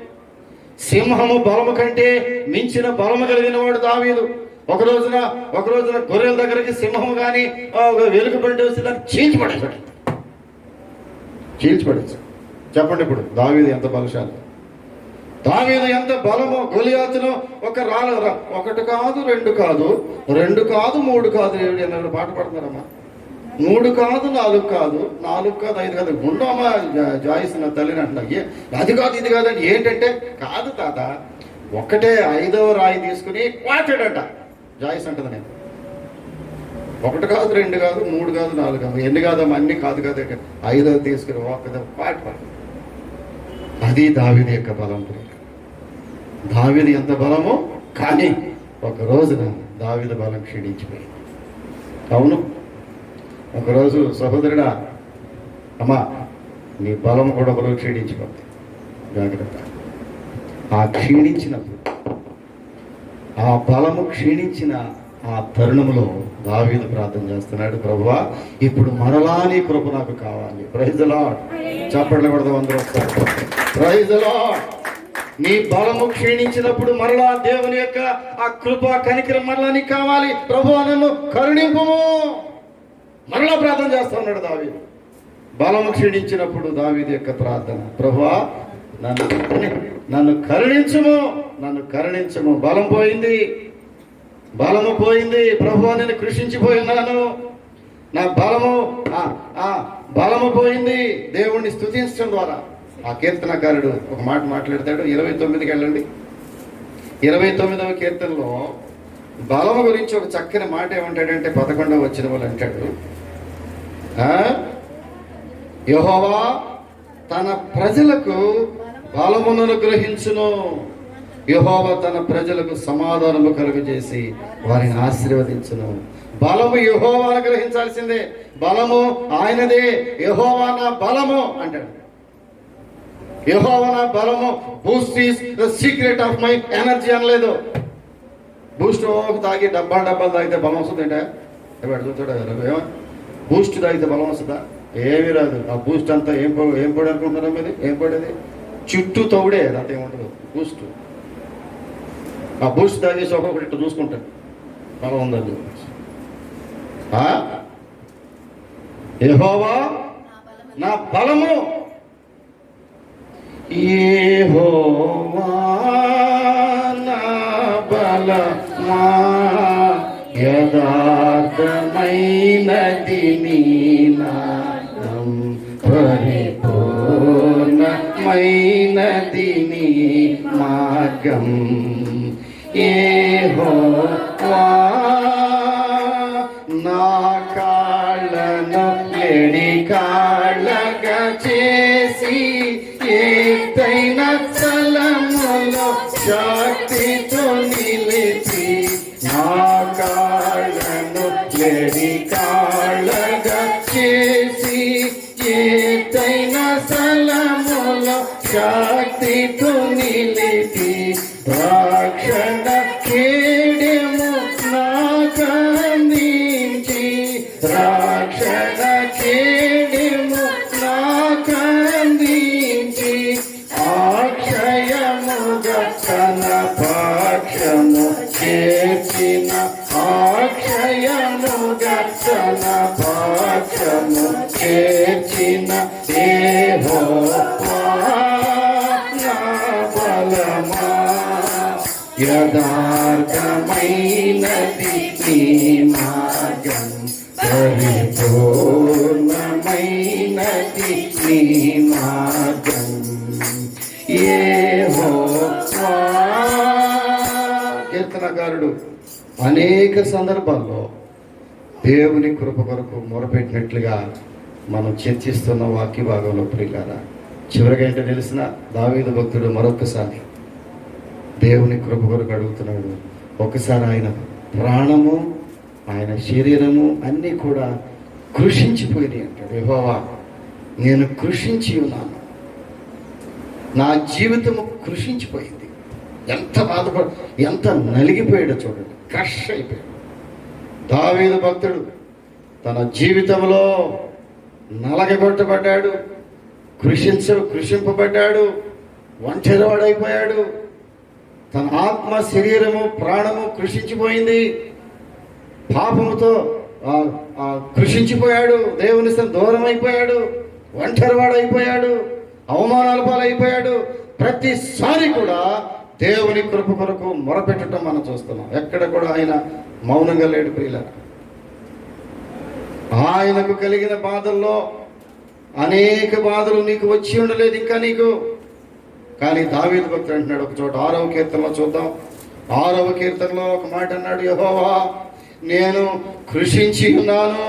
సింహము బలము కంటే మించిన బలము కలిగిన వాడు దావీదు. ఒక రోజున గొర్రెల దగ్గరికి సింహము కానీ వెలుగుబండి వచ్చి దాన్ని చీల్చిపడేశాడు. చెప్పండి ఇప్పుడు దావీదు ఎంత బలశాలి, దావీదు ఎంత బలమో. గొలియాతును ఒకటి కాదు, రెండు కాదు, 3 కాదు, 7 పాట పడుతున్నారమ్మా. 3 కాదు, 4 కాదు, 5 కాదు. ఉండమ్మా జాయిస్ నా తల్లిని అంటున్నా. అది కాదు ఇది కాదండి. ఏంటంటే కాదు తాత, ఒక్కటే 5వ రాయి తీసుకుని క్వాటాడంట. జాయిస్ అంటది నేను. 1 కాదు, 2 కాదు, 3 కాదు, 4 కాదు, ఎన్ని కాదమ్మా అన్ని కాదు కాదు, 5వ తీసుకుని క్వాట. అది దావీదు యొక్క బలం. దావీదు ఎంత బలమో, కానీ ఒక రోజున దావీదు బలం క్షీణించిపోయింది. అవును, ఒకరోజు సహోదరుడా, అమ్మా నీ బలం కూడా ఒకరోజు క్షీణించిపోతుంది, జాగ్రత్త. ఆ క్షీణించినప్పుడు, ఆ బలము క్షీణించిన ఆ తరుణంలో దావీదు ప్రార్థన చేస్తున్నాడు, ప్రభువా ఇప్పుడు మరలా నీ కృప నాకు కావాలి. Praise the Lord. చప్పట్లు కొడదాం అందరూ వస్తారు. Praise the Lord. నీ బలము క్షీణించినప్పుడు మరలా దేవుని యొక్క ఆ కృప కనికరం మరలా నీకు కావాలి. ప్రభువా నన్ను కరుణింపుము. మరలా ప్రార్థన చేస్తా ఉన్నాడు దావీదు. బలము క్షీణించినప్పుడు దావీదు యొక్క ప్రార్థన, ప్రభువా నన్ను కరుణించుము. బలము పోయింది ప్రభువా, నేను కృషించిపోయినాను, నా బలము పోయింది. దేవుణ్ణి స్తుతించడం ద్వారా ఆ కీర్తనకారుడు ఒక మాట మాట్లాడతాడు. 29కి వెళ్ళండి. 29వ కీర్తనలో బలము గురించి ఒక చక్కని మాట ఏమంటాడంటే 11వ వచనములో అంటాడు, యెహోవా తన ప్రజలకు బలమును అనుగ్రహించును. యెహోవా తన ప్రజలకు సమాధానము కలుగజేసి వారిని ఆశీర్వదించును. బలము యెహోవా అనుగ్రహించాల్సిందే. బలము ఆయనదే. యెహోవా నా బలము అంటాడు. యెహోవా నా బలము. Boost is the secret of my energy అనలేదు. బూస్ట్ తాగి డబ్బాలు తాగితే బలం వస్తుందంటే చూస్తాడు. బూస్ట్ తాగితే బలం వస్తుందా? ఏమీ రాదు. ఆ బూస్ట్ అంతా ఏం పొడి అనుకుంటున్నారా మీది? ఏం పొడేది? చుట్టూ తౌడే, అంత ఏముంటుంది బూస్ట్. ఆ బూస్ట్ తాగేసి ఒక్కొక్కటి ఇట్లా చూసుకుంటాడు, బలం ఉందని. యెహోవా నా బలము. యెహోవా నా బలమా, యథార్థమైనది నీ నామం, పరిపూర్ణమైనది నీ మార్గం. యెహోవా నా కాళ్ళను ఎడి కాళ్ళగా చేసి ఎత్తైన స్థలములో శక్తితో నిలిచి, నా కాళ్ళను ఎడి కాళ్ళగా చేసి ఎత్తైన స్థలములో శక్తితో నిలిచి, రక్షణ కేడెము నాకందించి, రక్షణ కేడెము నాకందించి, అక్షయముగా తన పక్షము చేర్చిన, అక్షయముగా తన పక్షము చేర్చిన యెహోవా నా బలమా, యథార్థమైనది నీ మార్గం, పరిపూర్ణమైనది నీ మార్గం. యెహోవా. కీర్తనకారుడు అనేక సందర్భాల్లో దేవుని కృప కొరకు మొరపెట్టినట్లుగా మనం చర్చిస్తున్న వాక్య భాగంలో ప్రియులారా, చివరిగా ఏంటో తెలిసిన దావీదు భక్తుడు మరొకసారి దేవుని కృప కొరకు అడుగుతున్నాడు. ఒకసారి ఆయన ప్రాణము, ఆయన శరీరము అన్నీ కూడా కృషించిపోయినాయి అంటాడు. యెహోవా నేను కృషించి ఉన్నాను, నా జీవితము కృషించిపోయింది. ఎంత ఎంత నలిగిపోయాడో చూడండి, క్రష్ అయిపోయాడు. దావీదు భక్తుడు తన జీవితంలో నలగగొట్టబడ్డాడు, కృషింపబడ్డాడు, ఒంటరివాడైపోయాడు. తన ఆత్మ, శరీరము, ప్రాణము కృషించిపోయింది. పాపముతో కృషించిపోయాడు, దేవుని దూరం అయిపోయాడు, ఒంటరివాడైపోయాడు, అవమానాల పాలైపోయాడు. ప్రతిసారి కూడా దేవుని కృప కొరకు మొరపెట్టడం మనం చూస్తున్నాం. ఎక్కడ కూడా ఆయన మౌనంగా లేడు ప్రియులారా. ఆయనకు కలిగిన బాధల్లో అనేక బాధలు నీకు వచ్చి ఉండలేదు ఇంకా నీకు. కానీ దావీదు భక్తుడు అంటున్నాడు ఒక చోట 6వ కీర్తనలో చూద్దాం. 6వ కీర్తనలో ఒక మాట అన్నాడు, యెహోవా నేను కృషించి ఉన్నాను.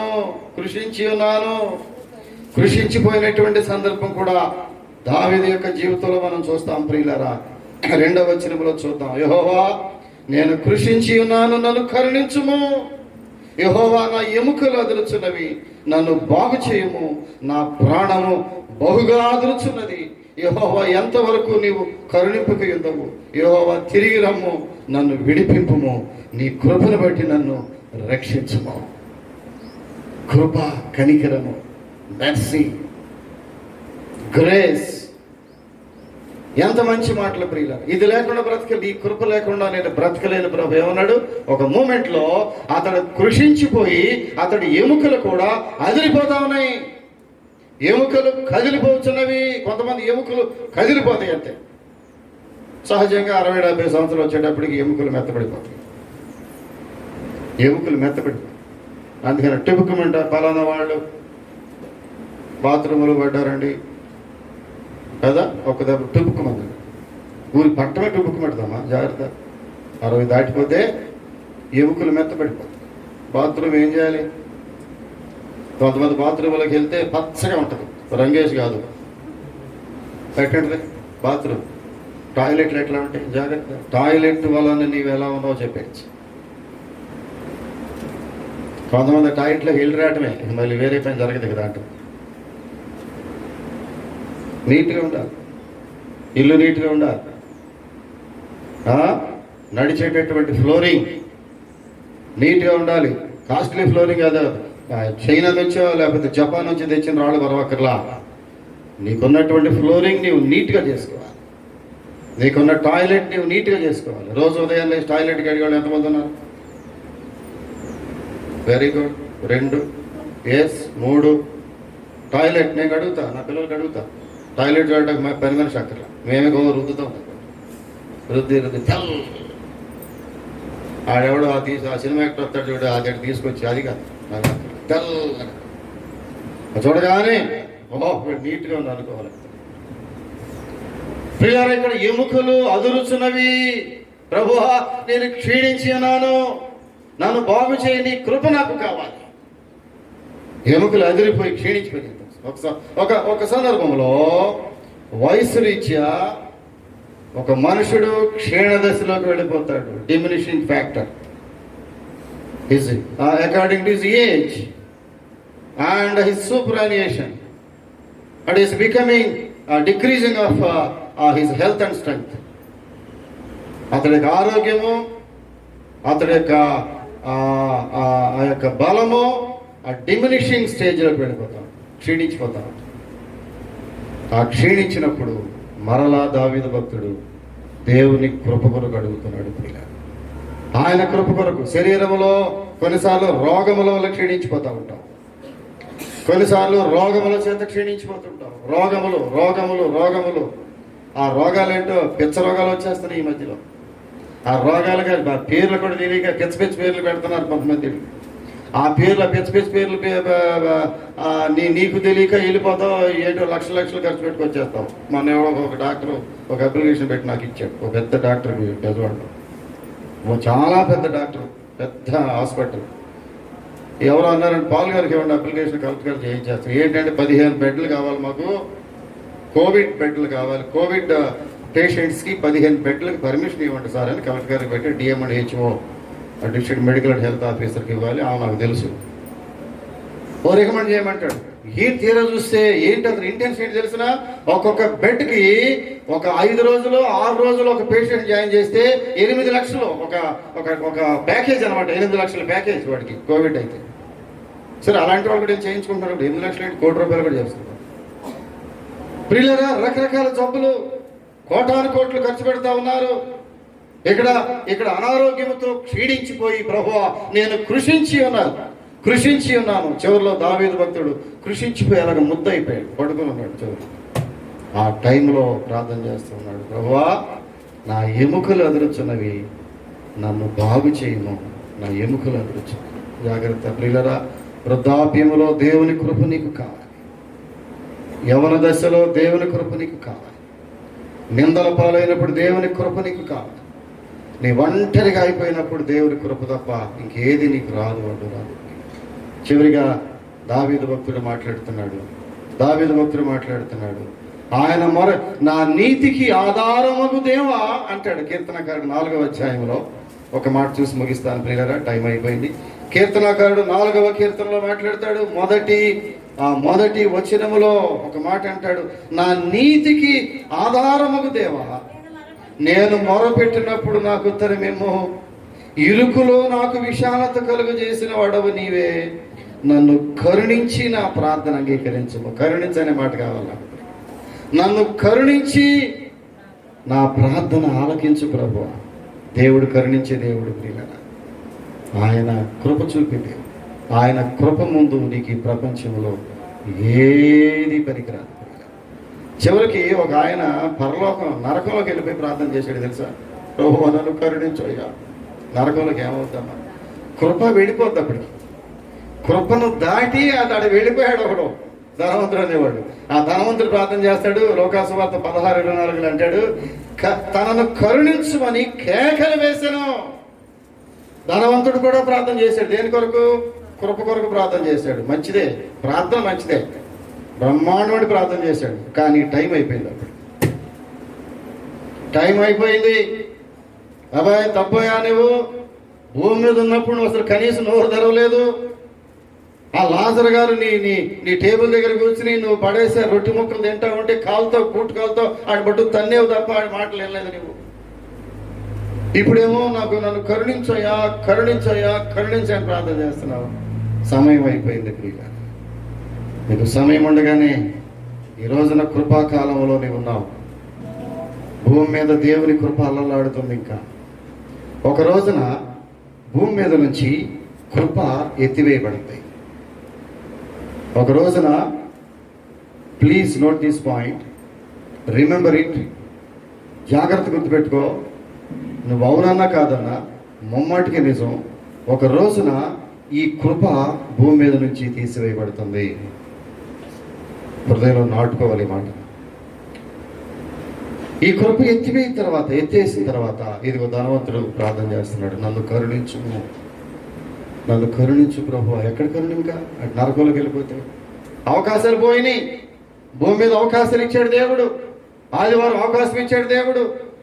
కృషించిపోయినటువంటి సందర్భం కూడా దావీదు యొక్క జీవితంలో మనం చూస్తాం ప్రియులారా. 2వ వచనంలో చూద్దాం. యెహోవా నేను కృషించి ఉన్నాను, నన్ను కరుణించుము. యెహోవా నా ఎముకలు అదురుచున్నవి, నన్ను బాగు చేయము. నా ప్రాణము బహుగా అదురుచున్నది. యెహోవా ఎంతవరకు నీవు కరుణింపక యుద్ధము. యెహోవా తిరిగి రమ్ము, నన్ను విడిపింపుము. నీ కృపను బట్టి నన్ను రక్షించుము. కృప, కనికరము, మెర్సీ, గ్రేస్, ఎంత మంచి మాటలు ప్రియుల. ఇది లేకుండా బ్రతకలేదు, ఈ కృప లేకుండా నేను బ్రతకలేను ప్రభు ఏమన్నాడు. ఒక మూమెంట్లో అతడు కృషించిపోయి అతడి ఎముకలు కూడా అదిరిపోతా ఉన్నాయి. ఎముకలు కదిలిపోతున్నవి. కొంతమంది ఎముకలు కదిలిపోతాయి అంతే. సహజంగా 60-70 సంవత్సరాలు వచ్చేటప్పటికి ఎముకలు మెత్తపడిపోతాయి. అందుకని టిపుకుమంట పలానా వాళ్ళు బాత్రూములు పడ్డారండి కదా, ఒక దెబ్బ టుపుక్కుమంది. ఊరి పట్టమే టుపుక్కుమంటామా, జాగ్రత్త. 60 దాటిపోతే ఎముకలు మెత్తపడిపోతాయి. బాత్రూమ్ ఏం చేయాలి? కొంతమంది బాత్రూంలోకి వెళ్తే పచ్చగా ఉంటుంది, రంగేసి కాదు. ఎక్కడిది బాత్రూమ్? టాయిలెట్లు ఎట్లా ఉంటాయి? జాగ్రత్త. టాయిలెట్ వలన నీవు ఎలా ఉన్నావో చెప్పేసి. కొంతమంది టాయిలెట్లోకి వెళ్ళి రావటమే, మళ్ళీ వేరే పని జరగదు కదా అంటారు. నీట్గా ఉండాలి, ఇల్లు నీట్గా ఉండాలి. నడిచేటటువంటి ఫ్లోరింగ్ నీట్గా ఉండాలి. కాస్ట్లీ ఫ్లోరింగ్ కాదు, చైనా నుంచో లేకపోతే జపాన్ నుంచి తెచ్చిన రాళ్ళు బరవక్కర్లా. నీకున్నటువంటి ఫ్లోరింగ్ నీవు నీట్గా చేసుకోవాలి. నీకున్న టాయిలెట్ నీవు నీట్గా చేసుకోవాలి. రోజు ఉదయం లేచి టాయిలెట్కి అడిగాడు ఎంతమంది ఉన్నారు? Very good. 2, yes, 3 టాయిలెట్ నేను అడుగుతా, నా పిల్లలకి అడుగుతా. టాయిలెట్ చూడడానికి మా పని మనిషి అక్కర్లా, మేమే రుద్దుతాం. రుద్ది ఆడెవడో ఆ సినిమా యాక్టర్ వస్తాడు చూడు, అది తీసుకొచ్చి అది కాదు తెల్లగా చూడగానే నీట్గా ఉంది అనుకోవాలి. ప్రియులారా, ఇక్కడ ఎముకలు అదురుచున్నవి. ప్రభువా నేను క్షీణించి ఉన్నాను, నన్ను బాగు చేయని కృప నాకు కావాలి. ఎముకలు అదిరిపోయి క్షీణించిపోయింది. ఒక సందర్భంలో వయసు రీత్యా ఒక మనుషుడు క్షీణదశలోకి వెళ్ళిపోతాడు. Diminishing factor according to his age and his superannuation and is becoming decreasing of his health and strength. అతడి యొక్క ఆరోగ్యము, అతడి యొక్క బలము ఆ డిమినిషింగ్ స్టేజ్లోకి వెళ్ళిపోతాం, క్షీణించిపోతాం. ఆ క్షీణించినప్పుడు మరలా దావీదు భక్తుడు దేవుని కృప కొరకు అడుగుతున్నాడు. ఆయన కృప కొరకు. శరీరంలో కొన్నిసార్లు రోగముల వల్ల క్షీణించిపోతూ ఉంటాం, కొన్నిసార్లు రోగముల చేత క్షీణించిపోతుంటాం. రోగములు ఆ రోగాలేంటో పిచ్చ రోగాలు వచ్చేస్తున్నాయి ఈ మధ్యలో. ఆ రోగాలు కానీ పేర్లు కూడా తెలియక పిచ్చ పేర్లు పెడుతున్నారు కొంతమంది. ఆ పేర్లు పిచ్చ పేర్లు నీకు తెలియక వెళ్ళిపోతావు, ఏంటో లక్షలు ఖర్చు పెట్టుకొచ్చేస్తావు. మన ఎవడో ఒక డాక్టర్ ఒక అప్లికేషన్ పెట్టి నాకు ఇచ్చాడు, ఒక పెద్ద డాక్టర్ పెద్దవాడు, చాలా పెద్ద డాక్టర్, పెద్ద హాస్పిటల్. ఎవరు అన్నారంటే పాల్ గారికి ఏమన్నా అప్లికేషన్ కలెక్టర్ గారు చేయించేస్తారు. ఏంటంటే 15 బెడ్లు కావాలి మాకు, కోవిడ్ బెడ్లు కావాలి, కోవిడ్ పేషెంట్స్కి 15 బెడ్లకు పర్మిషన్ ఇవ్వండి సార్ అని కలెక్టర్ గారికి పెట్టి DM and HO district medical and health ఆఫీసర్కి ఇవ్వాలి, నాకు తెలుసు. ఓ రికమెండ్ చేయమంటాడు. ఈ తీరా చూస్తే ఏంటి అతను ఇంటెన్షన్ ఏంటి తెలిసిన, ఒక్కొక్క బెడ్కి ఒక 5 రోజులు 6 రోజులు ఒక పేషెంట్ జాయిన్ చేస్తే 8 లక్షలు ఒక ఒక ఒక ప్యాకేజ్ అనమాట. 8 లక్షల ప్యాకేజ్ వాడికి కోవిడ్ అయితే. సరే అలాంటి వాళ్ళు కూడా చేయించుకుంటున్నారు. 8 లక్షలు ఏంటి, ₹1 కోటి కూడా చేస్తున్నారు. ప్రియులరా, రకరకాల జబ్బులు కోటాను కోట్లు ఖర్చు పెడతా ఉన్నారు. ఇక్కడ అనారోగ్యంతో క్షీణించిపోయి ప్రభువా నేను కృషించి ఉన్నాను. చివరిలో దావీదు భక్తుడు కృషించిపోయి అలాగ ముద్దయిపోయాడు, పడుకుని ఉన్నాడు చివరి. ఆ టైంలో ప్రార్థన చేస్తున్నాడు, ప్రభువా నా ఎముకలు అదురుచున్నవి, నన్ను బాగు చేయము, నా ఎముకలు అదురుచు. జాగ్రత్త ప్రియులరా, వృద్ధాప్యములో దేవుని కృప నీకు కావాలి. యవన దశలో దేవుని కృప నీకు కావాలి. నిందల పాలైనప్పుడు దేవుని కృప నీకు కావాలి. నీ ఒంటరిగా అయిపోయినప్పుడు దేవుని కృప తప్ప ఇంకేది నీకు రాదు. చివరిగా దావీదు భక్తుడు మాట్లాడుతున్నాడు. ఆయన నా నీతికి ఆధారమగు దేవా అంటాడు కీర్తనకారుడు 4వ అధ్యాయంలో. ఒక మాట చూసి ముగిస్తాను ప్రియులారా, టైం అయిపోయింది. కీర్తనకారుడు 4వ కీర్తనలో మాట్లాడతాడు. మొదటి వచనములో ఒక మాట అంటాడు, నా నీతికి ఆధారమగు దేవా, నేను మొరపెట్టినప్పుడు నాకు ఉత్తరమేమో, ఇరుకులో నాకు విశాలత కలుగు చేసిన వాడవు నీవే, నన్ను కరుణించి నా ప్రార్థన అంగీకరించము. కరుణించనే మాట కావాలా? నన్ను కరుణించి నా ప్రార్థన ఆలకించు ప్రభువా. దేవుడు కరుణించే దేవుడు ప్రియులారా, ఆయన కృప చూపే దేవుడు. ఆయన కృప ముందు నీకు ఈ ప్రపంచంలో ఏది పనికిరాదు. చివరికి ఒక ఆయన నరకంలోకి వెళ్ళిపోయి ప్రార్థన చేశాడు తెలుసా, ప్రభువా నన్ను కరుణించు అయ్యా. నరకంలోకి ఏమవుతామా, కృప వెళ్ళిపోద్ది. అప్పటికి కృపను దాటి అతడు వెళ్ళిపోయాడు. ఒకడు ధనవంతుడు అనేవాడు. ఆ ధనవంతుడు ప్రార్థన చేస్తాడు. లోకాసువార్త 16:24 అంటాడు, తనను కరుణించుమని కేకలు వేశాను. ధనవంతుడు కూడా ప్రార్థన చేశాడు. దేని కొరకు? కృప కొరకు ప్రార్థన చేశాడు. మంచిదే, ప్రార్థన మంచిదే, బ్రహ్మాండమైన ప్రార్థన చేశాడు. కానీ టైం అయిపోయింది. అప్పుడు టైం అయిపోయింది. అబ్బాయి తప్పయా, నువ్వు భూమి మీద ఉన్నప్పుడు నువ్వు అసలు కనీసం నోరు తెరవలేదు. ఆ లాజరు గారు నీ టేబుల్ దగ్గర కూర్చుని నువ్వు పడేసే రొట్టె ముక్కలు తింటా ఉంటే పూటు కాలుతో ఆడి బట్టు తన్నేవు తప్ప ఆడి మాటలు వినలేదు నువ్వు. ఇప్పుడేమో నన్ను కరుణించయ్యా కరుణించని ప్రార్థన చేస్తున్నావు. సమయం అయిపోయింది ప్రియుల. నీకు సమయం ఉండగానే ఈ రోజున కృపాకాలంలో నీవు ఉన్నావు. భూమి మీద దేవుని కృప అల్లలాడుతుంది. ఇంకా ఒక రోజున భూమి మీద నుంచి కృప ఎత్తివేయబడతాయి. ఒక రోజున, please note this point, remember it, జాగ్రత్త గుర్తుపెట్టుకో. నువ్వు అవునన్నా కాదన్నా ముమ్మాటికి నిజం. ఒక రోజున ఈ కృప భూమి మీద నుంచి తీసివేయబడుతుంది. హృదయంలో నాటుకోవాలి మాట. ఈ కృప ఎత్తేసిన తర్వాత ఇదిగో ధనవంతుడు ప్రార్థన చేస్తున్నాడు, నన్ను కరుణించు ప్రభు. ఎక్కడ కరుణింకా? అటు నరకంలోకి వెళ్ళిపోతే అవకాశాలు పోయినాయి. భూమి మీద అవకాశాలు ఇచ్చాడు దేవుడు. ఆదివారం అవకాశం ఇచ్చాడు దేవుడు.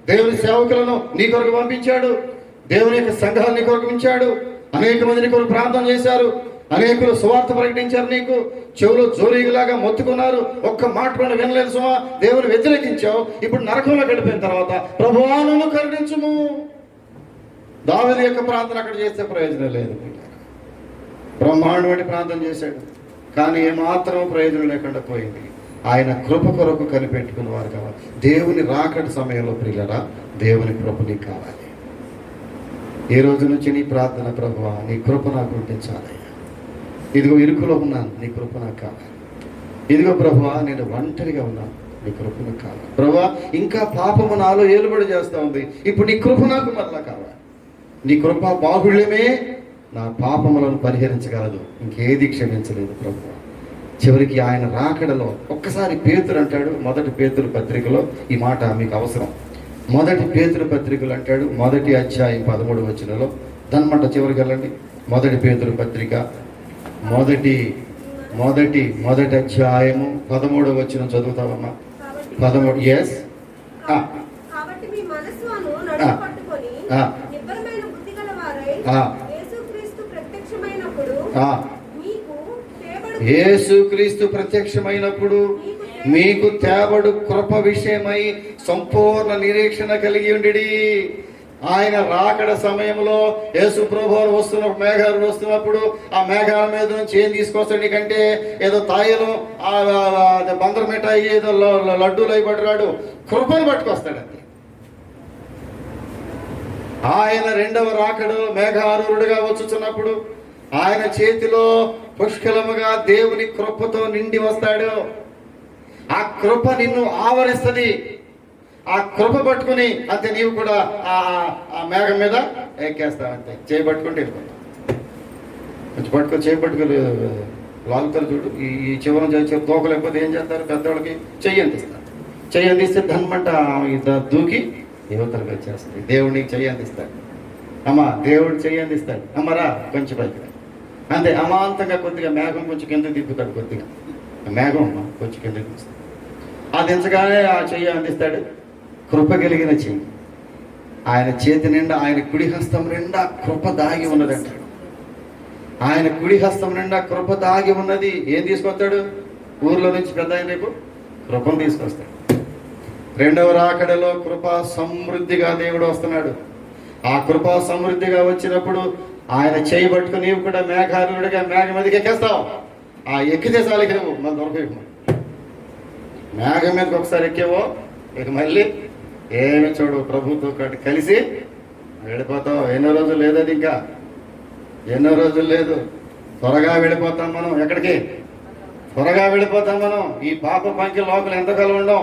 దేవుని సేవకులను నీ కొరకు పంపించాడు. దేవుని యొక్క సంఘాలు నీ కొరకు ఉంచాడు. అనేక మంది నీ కొరకు ప్రార్థన చేశారు. అనేకులు సువార్త ప్రకటించారు. నీకు చెవులు జోరీలాగా మొత్తుకున్నారు. ఒక్క మాట కూడా వినలేదు సుమా, దేవుని వ్యతిరేకించావు. ఇప్పుడు నరకంలో గడిపిన తర్వాత ప్రభువా నన్ను కరుణించుము. దావీదు యొక్క ప్రార్థన అక్కడ చేస్తే ప్రయోజనం లేదు. బ్రహ్మాండమైన ప్రార్థన చేశాడు, కానీ ఏమాత్రం ప్రయోజనం లేకుండా పోయింది. ఆయన కృప కొరకు కనిపెట్టుకున్న వారు కావాలి. దేవుని రాకటి సమయంలో ప్రియులరా, దేవుని కృప నీకు కావాలి. ఈ రోజు నుంచి నీ ప్రార్థన, ప్రభువా నీ కృప నాకు గుర్తించాలి. ఇదిగో ఇరుకులో ఉన్నాను, నీ కృప నాకు కావాలి. ఇదిగో ప్రభువా నేను ఒంటరిగా ఉన్నాను, నీ కృప నాకు కావాలి. ప్రభువా ఇంకా పాపము నాలో ఏలుబడి చేస్తూ ఉంది, ఇప్పుడు నీ కృప నాకు మరలా కావాలి. నీ కృప బాహుళ్యమే నా పాపములను పరిహరించగలదు, ఇంకేది క్షమించలేదు ప్రభువా. చివరికి ఆయన రాకడలో ఒక్కసారి పేతురు అంటాడు, మొదటి పేతురు పత్రికలో ఈ మాట మీకు అవసరం. మొదటి పేతురు పత్రికలు అంటాడు, 1వ అధ్యాయం 13వ వచనంలో. దానిమాట చివరికి వెళ్ళండి. మొదటి పేతురు పత్రిక మొదటి అధ్యాయము 13వ వచనం చదువుతావమ్మా. 13. ఎస్. యేసుక్రీస్తు ప్రత్యక్షమైనప్పుడు యేసుక్రీస్తు ప్రత్యక్షమైనప్పుడు మీకు తేబడు కృప విషయమై సంపూర్ణ నిరీక్షణ కలిగి ఉండి. ఆయన రాకడ సమయంలో యేసు ప్రభువు వస్తున్నప్పుడు, మేఘాలు వస్తున్నప్పుడు ఆ మేఘాల మీద నుంచి ఏం తీసుకొస్తాడు నీకంటే ఏదో తాయిలు బందరు మిఠాయి ఏదో లడ్డూలు అయిపడ్డాడు, కృపను పట్టుకొస్తాడంతే. ఆయన రెండవ రాకడలో మేఘారూఢుడుగా వచ్చుచున్నప్పుడు ఆయన చేతిలో పుష్కలముగా దేవుని కృపతో నిండి వస్తాడు. ఆ కృప నిన్ను ఆవరిస్తుంది. ఆ కృప పట్టుకుని అంతే నీవు కూడా ఆ మేఘం మీద ఎక్కేస్తావు అంతే. చేయబట్టుకుంటే వెళ్ళిపోతావు. కొంచెం పట్టుకొని చేయబట్టుకుని లాగుతారు చూడు. ఈ చివరం తోకలేకపోతే ఏం చేస్తారు? పెద్దవాళ్ళకి చెయ్యి అందిస్తారు. చెయ్యి అందిస్తే ధనమంట దూకి యువతలకు వచ్చేస్తుంది. దేవుడు నీకు చెయ్యి అందిస్తాడు. అమ్మా దేవుడు చెయ్యి అందిస్తాడు. అమ్మరా కొంచెం పైకి అంతే. అమాంతంగా కొద్దిగా మేఘం కొంచెం కింద దిప్పుతాడు. కొద్దిగా మేఘం కొంచెం కింద దించుతాడు. ఆ దించగానే ఆ చెయ్యి అందిస్తాడు. కృప కలిగిన చెయ్యి. ఆయన చేతి నిండా, ఆయన కుడి హస్తం నిండా కృప దాగి ఉన్నది అంటాడు. ఆయన కుడి హస్తం నిండా కృప దాగి ఉన్నది. ఏం తీసుకొస్తాడు? ఊర్లో నుంచి పెద్ద ఆయన రేపు కృపను తీసుకొస్తాడు. రెండవ రాకడలో కృప సమృద్ధిగా దేవుడు వస్తున్నాడు. ఆ కృప సమృద్ధిగా వచ్చినప్పుడు ఆయన చేయి పట్టుకుని నీవు కూడా మేఘారుడిగా మేఘం మీదకి ఎక్కేస్తావు. ఆ ఎక్కితే చాలకి నువ్వు మళ్ళీ దొరకవు. మేఘం మీదకి ఒకసారి ఎక్కేవో ఇక మళ్ళీ ఏమి చూడు, ప్రభుతో కలిసి వెళ్ళిపోతావు. ఎన్నో రోజులు లేదు, అది ఇంకా ఎన్నో రోజులు లేదు. త్వరగా వెళ్ళిపోతాం మనం. ఎక్కడికి? త్వరగా వెళ్ళిపోతాం మనం. ఈ పాప పంకి లోపల ఎంతకాలం ఉండం.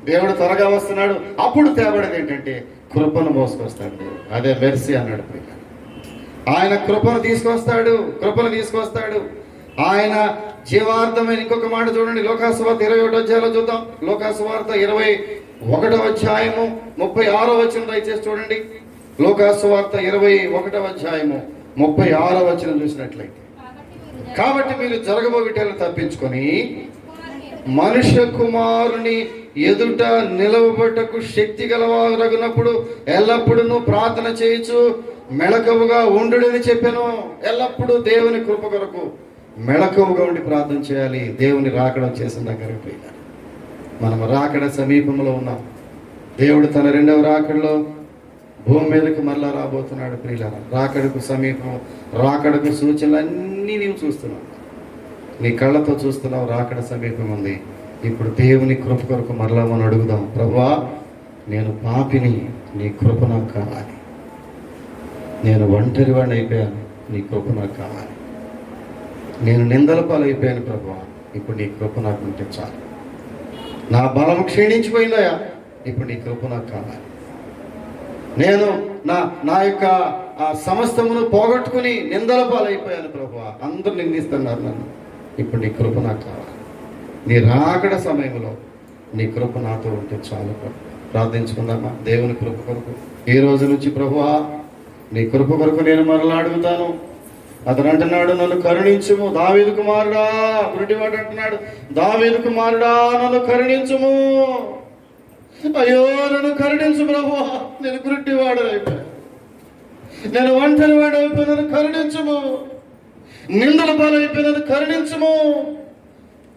దేవుడు త్వరగా వస్తున్నాడు. అప్పుడు తేబడేది ఏంటంటే కృపను మోసుకొస్తాడు. అదే మెర్సీ అన్నాడు. ఆయన కృపను తీసుకొస్తాడు. కృపను తీసుకొస్తాడు. ఆయన జీవార్థమైన ఇంకొక మాట చూడండి. లోకాసువార్త 21వ అధ్యాయంలో చూద్దాం. లోకాసువార్త 21వ అధ్యాయము 36వ వచనం దయచేసి చూడండి. లోకాసువార్త 21వ అధ్యాయము 36వ వచనం చూసినట్లయితే, కాబట్టి మీరు జరగబోయేటను తప్పించుకొని మనుష్య కుమారుని ఎదుట నిలవబట్టకు శక్తి గలవారగునప్పుడు ఎల్లప్పుడూ ప్రార్థన చేయొచ్చు మెళకువగా ఉండుడని చెప్పాను. ఎల్లప్పుడూ దేవుని కృప కొరకు మెళకువగా ఉండి ప్రార్థన చేయాలి. దేవుని రాకడ చేసిన దగ్గరికి పోయినారు. మనం రాకడ సమీపంలో ఉన్నాం. దేవుడు తన రెండవ రాకడలో భూమి మీదకు మరలా రాబోతున్నాడు. ప్రియులారా, రాకడకు సమీపం, రాకడకు సూచనలన్నీ నీవు చూస్తున్నావు. నీ కళ్ళతో చూస్తున్నావు. రాకడ సమీపం ఉంది. ఇప్పుడు దేవుని కృప కొరకు మరలా మనం అడుగుదాం. ప్రభువా, నేను పాపిని, నీ కృప నాకు కావాలి. నేను ఒంటరి వాడిని అయిపోయాను, నీ కృప నాకు కావాలి. నేను నిందల పాలైపోయాను ప్రభువా, ఇప్పుడు నీ కృప నాకు ఉంటే చాలు. నా బలం క్షీణించిపోయిందయా, ఇప్పుడు నీ కృప నాకు కావాలి. నేను నా యొక్క సమస్తమును పోగొట్టుకుని నిందల పాలైపోయాను ప్రభువా, అందరూ నిందిస్తున్నారు నన్ను, ఇప్పుడు నీ కృప నాకు కావాలి. నీ రాకడ సమయంలో నీ కృప నాతో ఉంటే చాలు. ప్రార్థించుకుందామా దేవుని కృప కొరకు. ఈ రోజు నుంచి ప్రభువా, నీ కృప కొరకు నేను మరలా అడుగుతాను. అతను అంటున్నాడు, నన్ను కరుణించుము దావీదు కుమారుడా. గురుడివాడు అంటున్నాడు, దావీదు కుమారుడా నన్ను కరుణించుము. అయ్యో నన్ను కరుణించు ప్రభువా, నేను గురుడివాడు అయిపోయాను, నేను ఒంటరి వాడు అయిపోయి, నన్ను కరుణించుము. నిందల పాలైపోయి నన్ను కరుణించుము.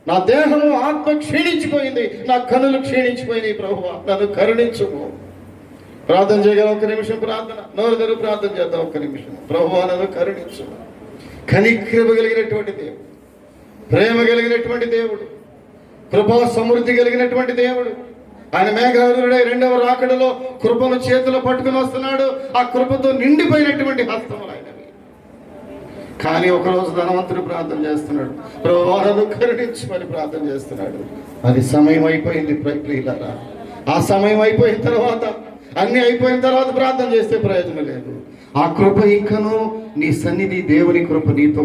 నా దేహము ఆత్మ క్షీణించిపోయింది, నా కనులు క్షీణించిపోయినాయి ప్రభువా, నన్ను కరుణించుము. ప్రార్థన చేయగల ఒక్క నిమిషం ప్రార్థన, నోరు తెరు ప్రార్థన చేద్దాం ఒక్క నిమిషం. ప్రభువా నన్ను కరుణించుము. కనికృప కలిగినటువంటి దేవుడు, ప్రేమ కలిగినటువంటి దేవుడు, కృపా సమృద్ధి కలిగినటువంటి దేవుడు. ఆయన మేఘారుడై రెండవ రాకడలో కృపను చేతిలో పట్టుకుని వస్తున్నాడు. ఆ కృపతో నిండిపోయినటువంటి హస్తములు ఆయనవి. కానీ ఒకరోజు ధనవంతుడు ప్రార్థన చేస్తున్నాడు, ప్రభువా నన్ను కరుణించమని ప్రార్థన చేస్తున్నాడు. అది సమయం అయిపోయింది ప్రియులారా. ఆ సమయం అయిపోయిన తర్వాత, అన్ని అయిపోయిన తర్వాత ప్రార్థన చేస్తే ప్రయోజనం లేదు. ఆ కృప ఇంకను నీ సన్నిధి, దేవుని కృప నీతో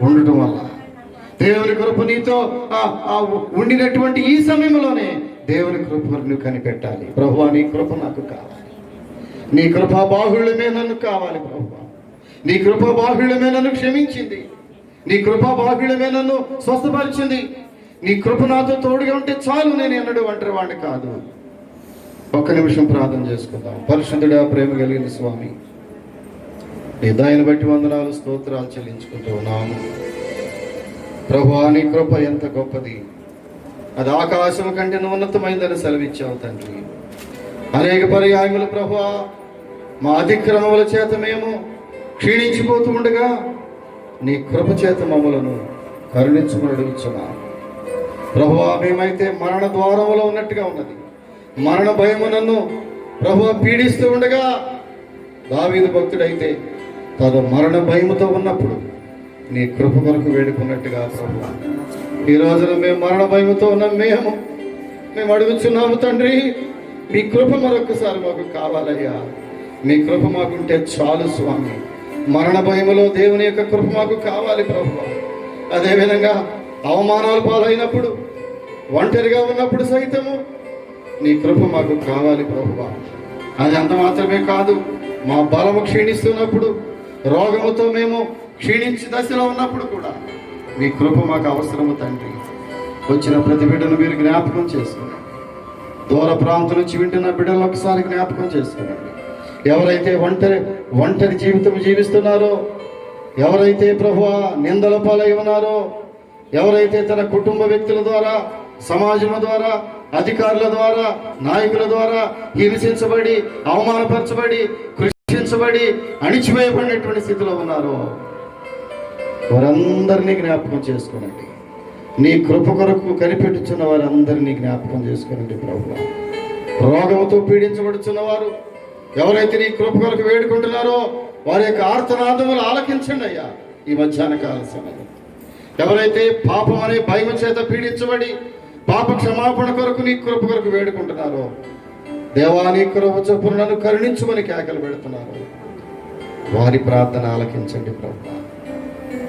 ఉండటం వల్ల, దేవుని కృప నీతో ఉండినటువంటి ఈ సమయంలోనే దేవుని కృప నువ్వు కనిపెట్టాలి. ప్రభువా నీ కృప నాకు కావాలి, నీ కృపా బాహుళ్యమే నన్ను కావాలి. ప్రభువా నీ కృపా బాహుళ్యమే నన్ను క్షమించింది, నీ కృపా బాహుళ్యమే నన్ను స్వస్థపరిచింది. నీ కృప నాతో తోడుగా ఉంటే చాలు, నేను ఎన్నడూ ఒంటరి వాడిని కాదు. ఒక్క నిమిషం ప్రార్థన చేసుకుందాం. పరిశుద్ధుడా, ప్రేమ కలిగిన స్వామి, నీ దయను బట్టి వందనాలు, స్తోత్రాలు చెల్లించుకుంటూ ఉన్నాము. ప్రభువా, నీ కృప ఎంత గొప్పది, అది ఆకాశం కంటే ఉన్నతమైందని సెలవిచ్చావు తండ్రి. అనేక పర్యాయములు ప్రభువా మా అతిక్రమముల చేత మేము క్షీణించిపోతూ ఉండగా నీ కృప చేత మమ్మలను కరుణించుకుని అడుగుచున్నాము. ప్రభువా, మేమైతే మరణ ద్వారములో ఉన్నట్టుగా ఉన్నది. మరణ భయము నన్ను ప్రభువా పీడిస్తూ ఉండగా, దావీదు భక్తుడైతే తన మరణ భయముతో ఉన్నప్పుడు నీ కృప కొరకు వేడుకున్నట్టుగా ప్రభువా, ఈ రోజున మేము మరణ భయముతో ఉన్న మేము అడుగుచున్నాము తండ్రి. మీ కృప మరొకసారి మాకు కావాలయ్యా. మీ కృప మాకుంటే చాలు స్వామి. మరణ భయములో దేవుని యొక్క కృప మాకు కావాలి ప్రభువా. అదేవిధంగా అవమానాలు పాలైనప్పుడు, ఒంటరిగా ఉన్నప్పుడు సైతము నీ కృప మాకు కావాలి ప్రభువా. అది అంత మాత్రమే కాదు, మా బలము క్షీణిస్తున్నప్పుడు, రోగముతో మేము క్షీణించి దశలో ఉన్నప్పుడు కూడా మీ కృప మాకు అవసరము తండ్రి. వచ్చిన ప్రతి బిడ్డను మీరు జ్ఞాపకం చేసుకున్నాం. దూర ప్రాంతం నుంచి వింటున్న బిడ్డలను ఒకసారి జ్ఞాపకం చేసుకున్నాం. ఎవరైతే ఒంటరి జీవితం జీవిస్తున్నారో, ఎవరైతే ప్రభువా నిందల పాలై ఉన్నారో, ఎవరైతే తన కుటుంబ వ్యక్తుల ద్వారా, సమాజం ద్వారా, అధికారుల ద్వారా, నాయకుల ద్వారా హింసించబడి, అవమానపరచబడి, కృషించబడి, అణిచివేయబడినటువంటి స్థితిలో ఉన్నారో వారందరినీ జ్ఞాపకం చేసుకోనండి. నీ కృప కొరకు కనిపెట్టుచున్న వారందరినీ జ్ఞాపకం చేసుకోనండి ప్రభువా. రోగంతో పీడించబడుచున్న వారు ఎవరైతే నీ కృప కొరకు వేడుకుంటున్నారో వారి యొక్క ఆర్తనాదములు ఆలకించండి అయ్యా ఈ మధ్యాహ్న కాల సమయంలో. ఎవరైతే పాపం అనే భయం చేత పీడించబడి పాప క్షమాపణ కొరకు నీ కృప కొరకు వేడుకుంటున్నారో, దేవా నీ కృప చొప్పున నన్ను కరుణించుమని కేకలు పెడుతున్నారు, వారి ప్రార్థన ఆలకించండి ప్రభువా.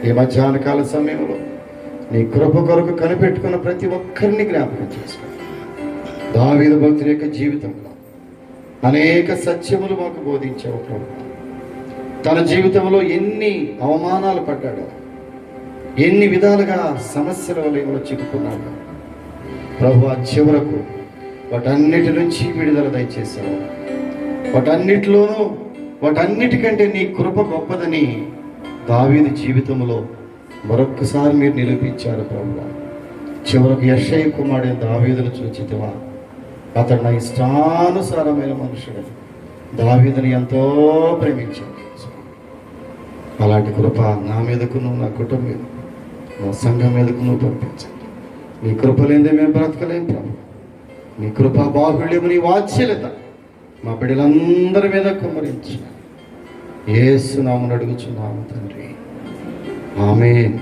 ఈ మధ్యాహ్న కాల సమయంలో నీ కృప కొరకు కనిపెట్టుకున్న ప్రతి ఒక్కరిని జ్ఞాపకం చేసుకోండి. దావీదు భక్తుని యొక్క జీవితంలో అనేక సత్యములు మాకు బోధించావు ప్రభువా. తన జీవితంలో ఎన్ని అవమానాలు పడ్డాడో, ఎన్ని విధాలుగా సమస్యల వలయంలో చిక్కుకున్నాడు ప్రభువా. చివరకు వాటన్నిటి నుంచి విడుదల దయచేశావు. వాటన్నిటికంటే నీ కృప గొప్పదని దావీదు జీవితంలో మరొక్కసారి మీరు నిరూపించారు ప్రభువా. చివరకు యెషయా కుమారుడైన దావీదును చూచితివా, అతడు నా ఇష్టానుసారమైన మనుషుడు, దావీదుని ఎంతో ప్రేమించాడు. అలాంటి కృప నా మీదకు నువ్వు, నా కుటుంబం మీద, నా సంఘం మీదకు నువ్వు పంపించండి. నీ కృప లేదే మేము బ్రతకలేం ప్రభు. నీ కృప బాహుళ్యము, నీ వాత్సల్యత మా బిడ్డలందరి మీద కుమ్మరించు. యేసు నామమున అడుగుచున్నాము తండ్రి, ఆమేన్.